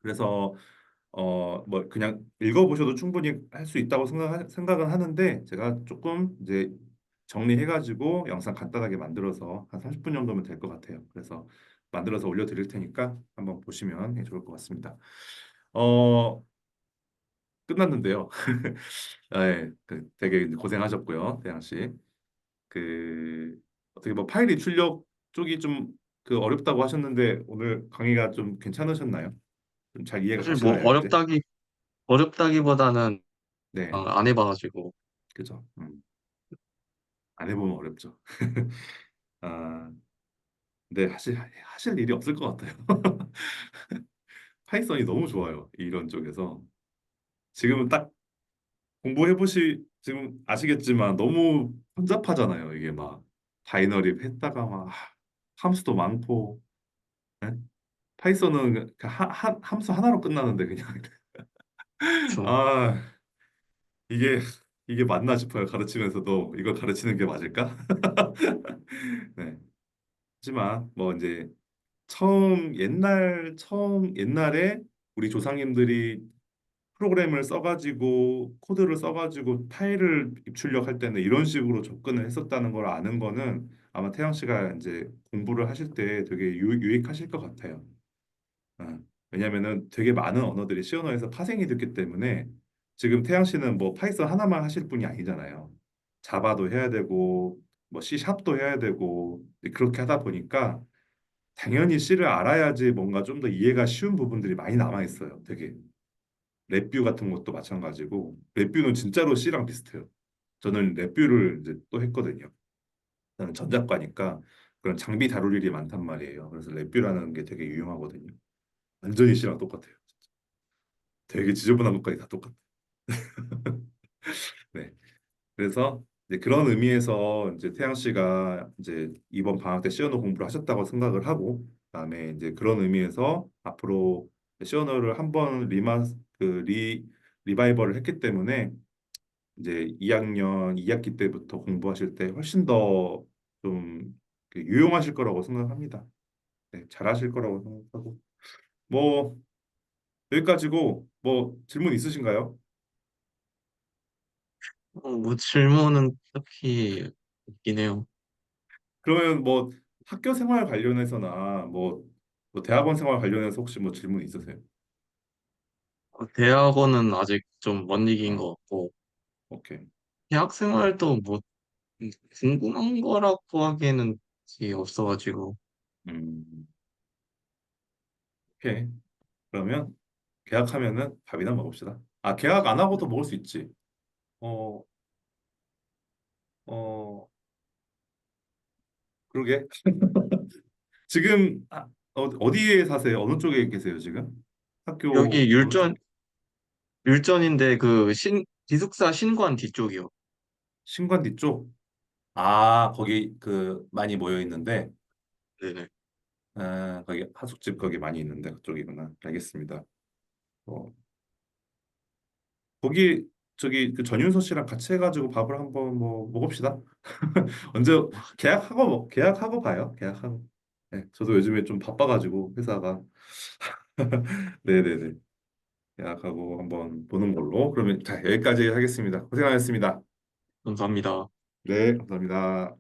그래서 뭐 그냥 읽어보셔도 충분히 할 수 있다고 생각은 하는데 제가 조금 이제 정리해가지고 영상 간단하게 만들어서 한 30분 정도면 될 것 같아요. 그래서 만들어서 올려드릴 테니까 한번 보시면 좋을 것 같습니다. 어, 끝났는데요. 네, 되게 고생하셨고요, 대양 씨. 그 어떻게 뭐 파일 입출력 쪽이 좀 그 어렵다고 하셨는데 오늘 강의가 좀 괜찮으셨나요? 좀 잘 이해가 사실 뭐 가시나요, 이제? 어렵다기보다는 네, 안 해봐가지고. 그죠. 안 해보면 어렵죠. 아, 근데 하실 일이 없을 것 같아요. 파이썬이 너무 좋아요, 이런 쪽에서. 지금은 딱 지금 아시겠지만 너무 혼잡하잖아요. 이게 막 바이너리 했다가 막 함수도 많고. 네? 파이썬은 그 함수 하나로 끝나는데 그냥 좀, 아 이게 이게 맞나 싶어요. 가르치면서도 이걸 가르치는 게 맞을까? 네. 하지만 뭐 이제 처음 옛날에 우리 조상님들이 프로그램을 써가지고 코드를 써가지고 파일을 입출력할 때는 이런 식으로 접근을 했었다는 걸 아는 거는 아마 태영 씨가 이제 공부를 하실 때 되게 유익하실 것 같아요. 어, 왜냐면은 되게 많은 언어들이 C 언어에서 파생이 됐기 때문에 지금 태양 씨는 뭐 파이썬 하나만 하실 분이 아니잖아요. 자바도 해야 되고 뭐 C 샵도 해야 되고 그렇게 하다 보니까 당연히 C를 알아야지 뭔가 좀 더 이해가 쉬운 부분들이 많이 남아 있어요. 되게 랩뷰 같은 것도 마찬가지고 랩뷰는 진짜로 C랑 비슷해요. 저는 랩뷰를 이제 또 했거든요. 저는 전작가니까 그런 장비 다룰 일이 많단 말이에요. 그래서 랩뷰라는 게 되게 유용하거든요. 완전히 C랑 똑같아요. 되게 지저분한 것까지 다 똑같아. 네. 그래서 이제 그런 의미에서 이제 태양 씨가 이제 이번 방학 때 시언어 공부를 하셨다고 생각을 하고 그다음에 이제 그런 의미에서 앞으로 시언어를 한번 리바이벌을 했기 때문에 이제 2학년 2학기 때부터 공부하실 때 훨씬 더 좀 유용하실 거라고 생각합니다. 네, 잘하실 거라고 생각하고 뭐 여기까지고 뭐 질문 있으신가요? 뭐 질문은 딱히 없긴 해요. 그러면 뭐 학교 생활 관련해서나 뭐 뭐 대학원 생활 관련해서 혹시 뭐 질문 있으세요? 대학원은 아직 좀 먼 얘기인 어, 것 같고, 오케이. 대학 생활도 뭐 궁금한 거라고 하기에는 게 없어가지고. 음, 오케이. 그러면 계약하면은 밥이나 먹읍시다. 아, 계약 안 하고도 먹을 수 있지. 어, 어, 그러게. 지금 어디에 사세요? 어느 쪽에 계세요, 지금? 여기 학교 어느 쪽? 율전인데 그 기숙사 신관 뒤쪽이요. 신관뒤 쪽? 아, 거기 그 많이 모여 있는데, 네네. 아, 거기 하숙집 거기 많이 있는데 그쪽이구나. 알겠습니다. 어, 거기 저기 그 전윤서 씨랑 같이 해가지고 밥을 한번 뭐 먹읍시다. 언제 계약하고 계약하고 봐요. 계약하고. 네, 저도 요즘에 좀 바빠가지고 회사가 네네네 계약하고 한번 보는 걸로. 그러면 자 여기까지 하겠습니다. 고생하셨습니다. 감사합니다. 네, 감사합니다.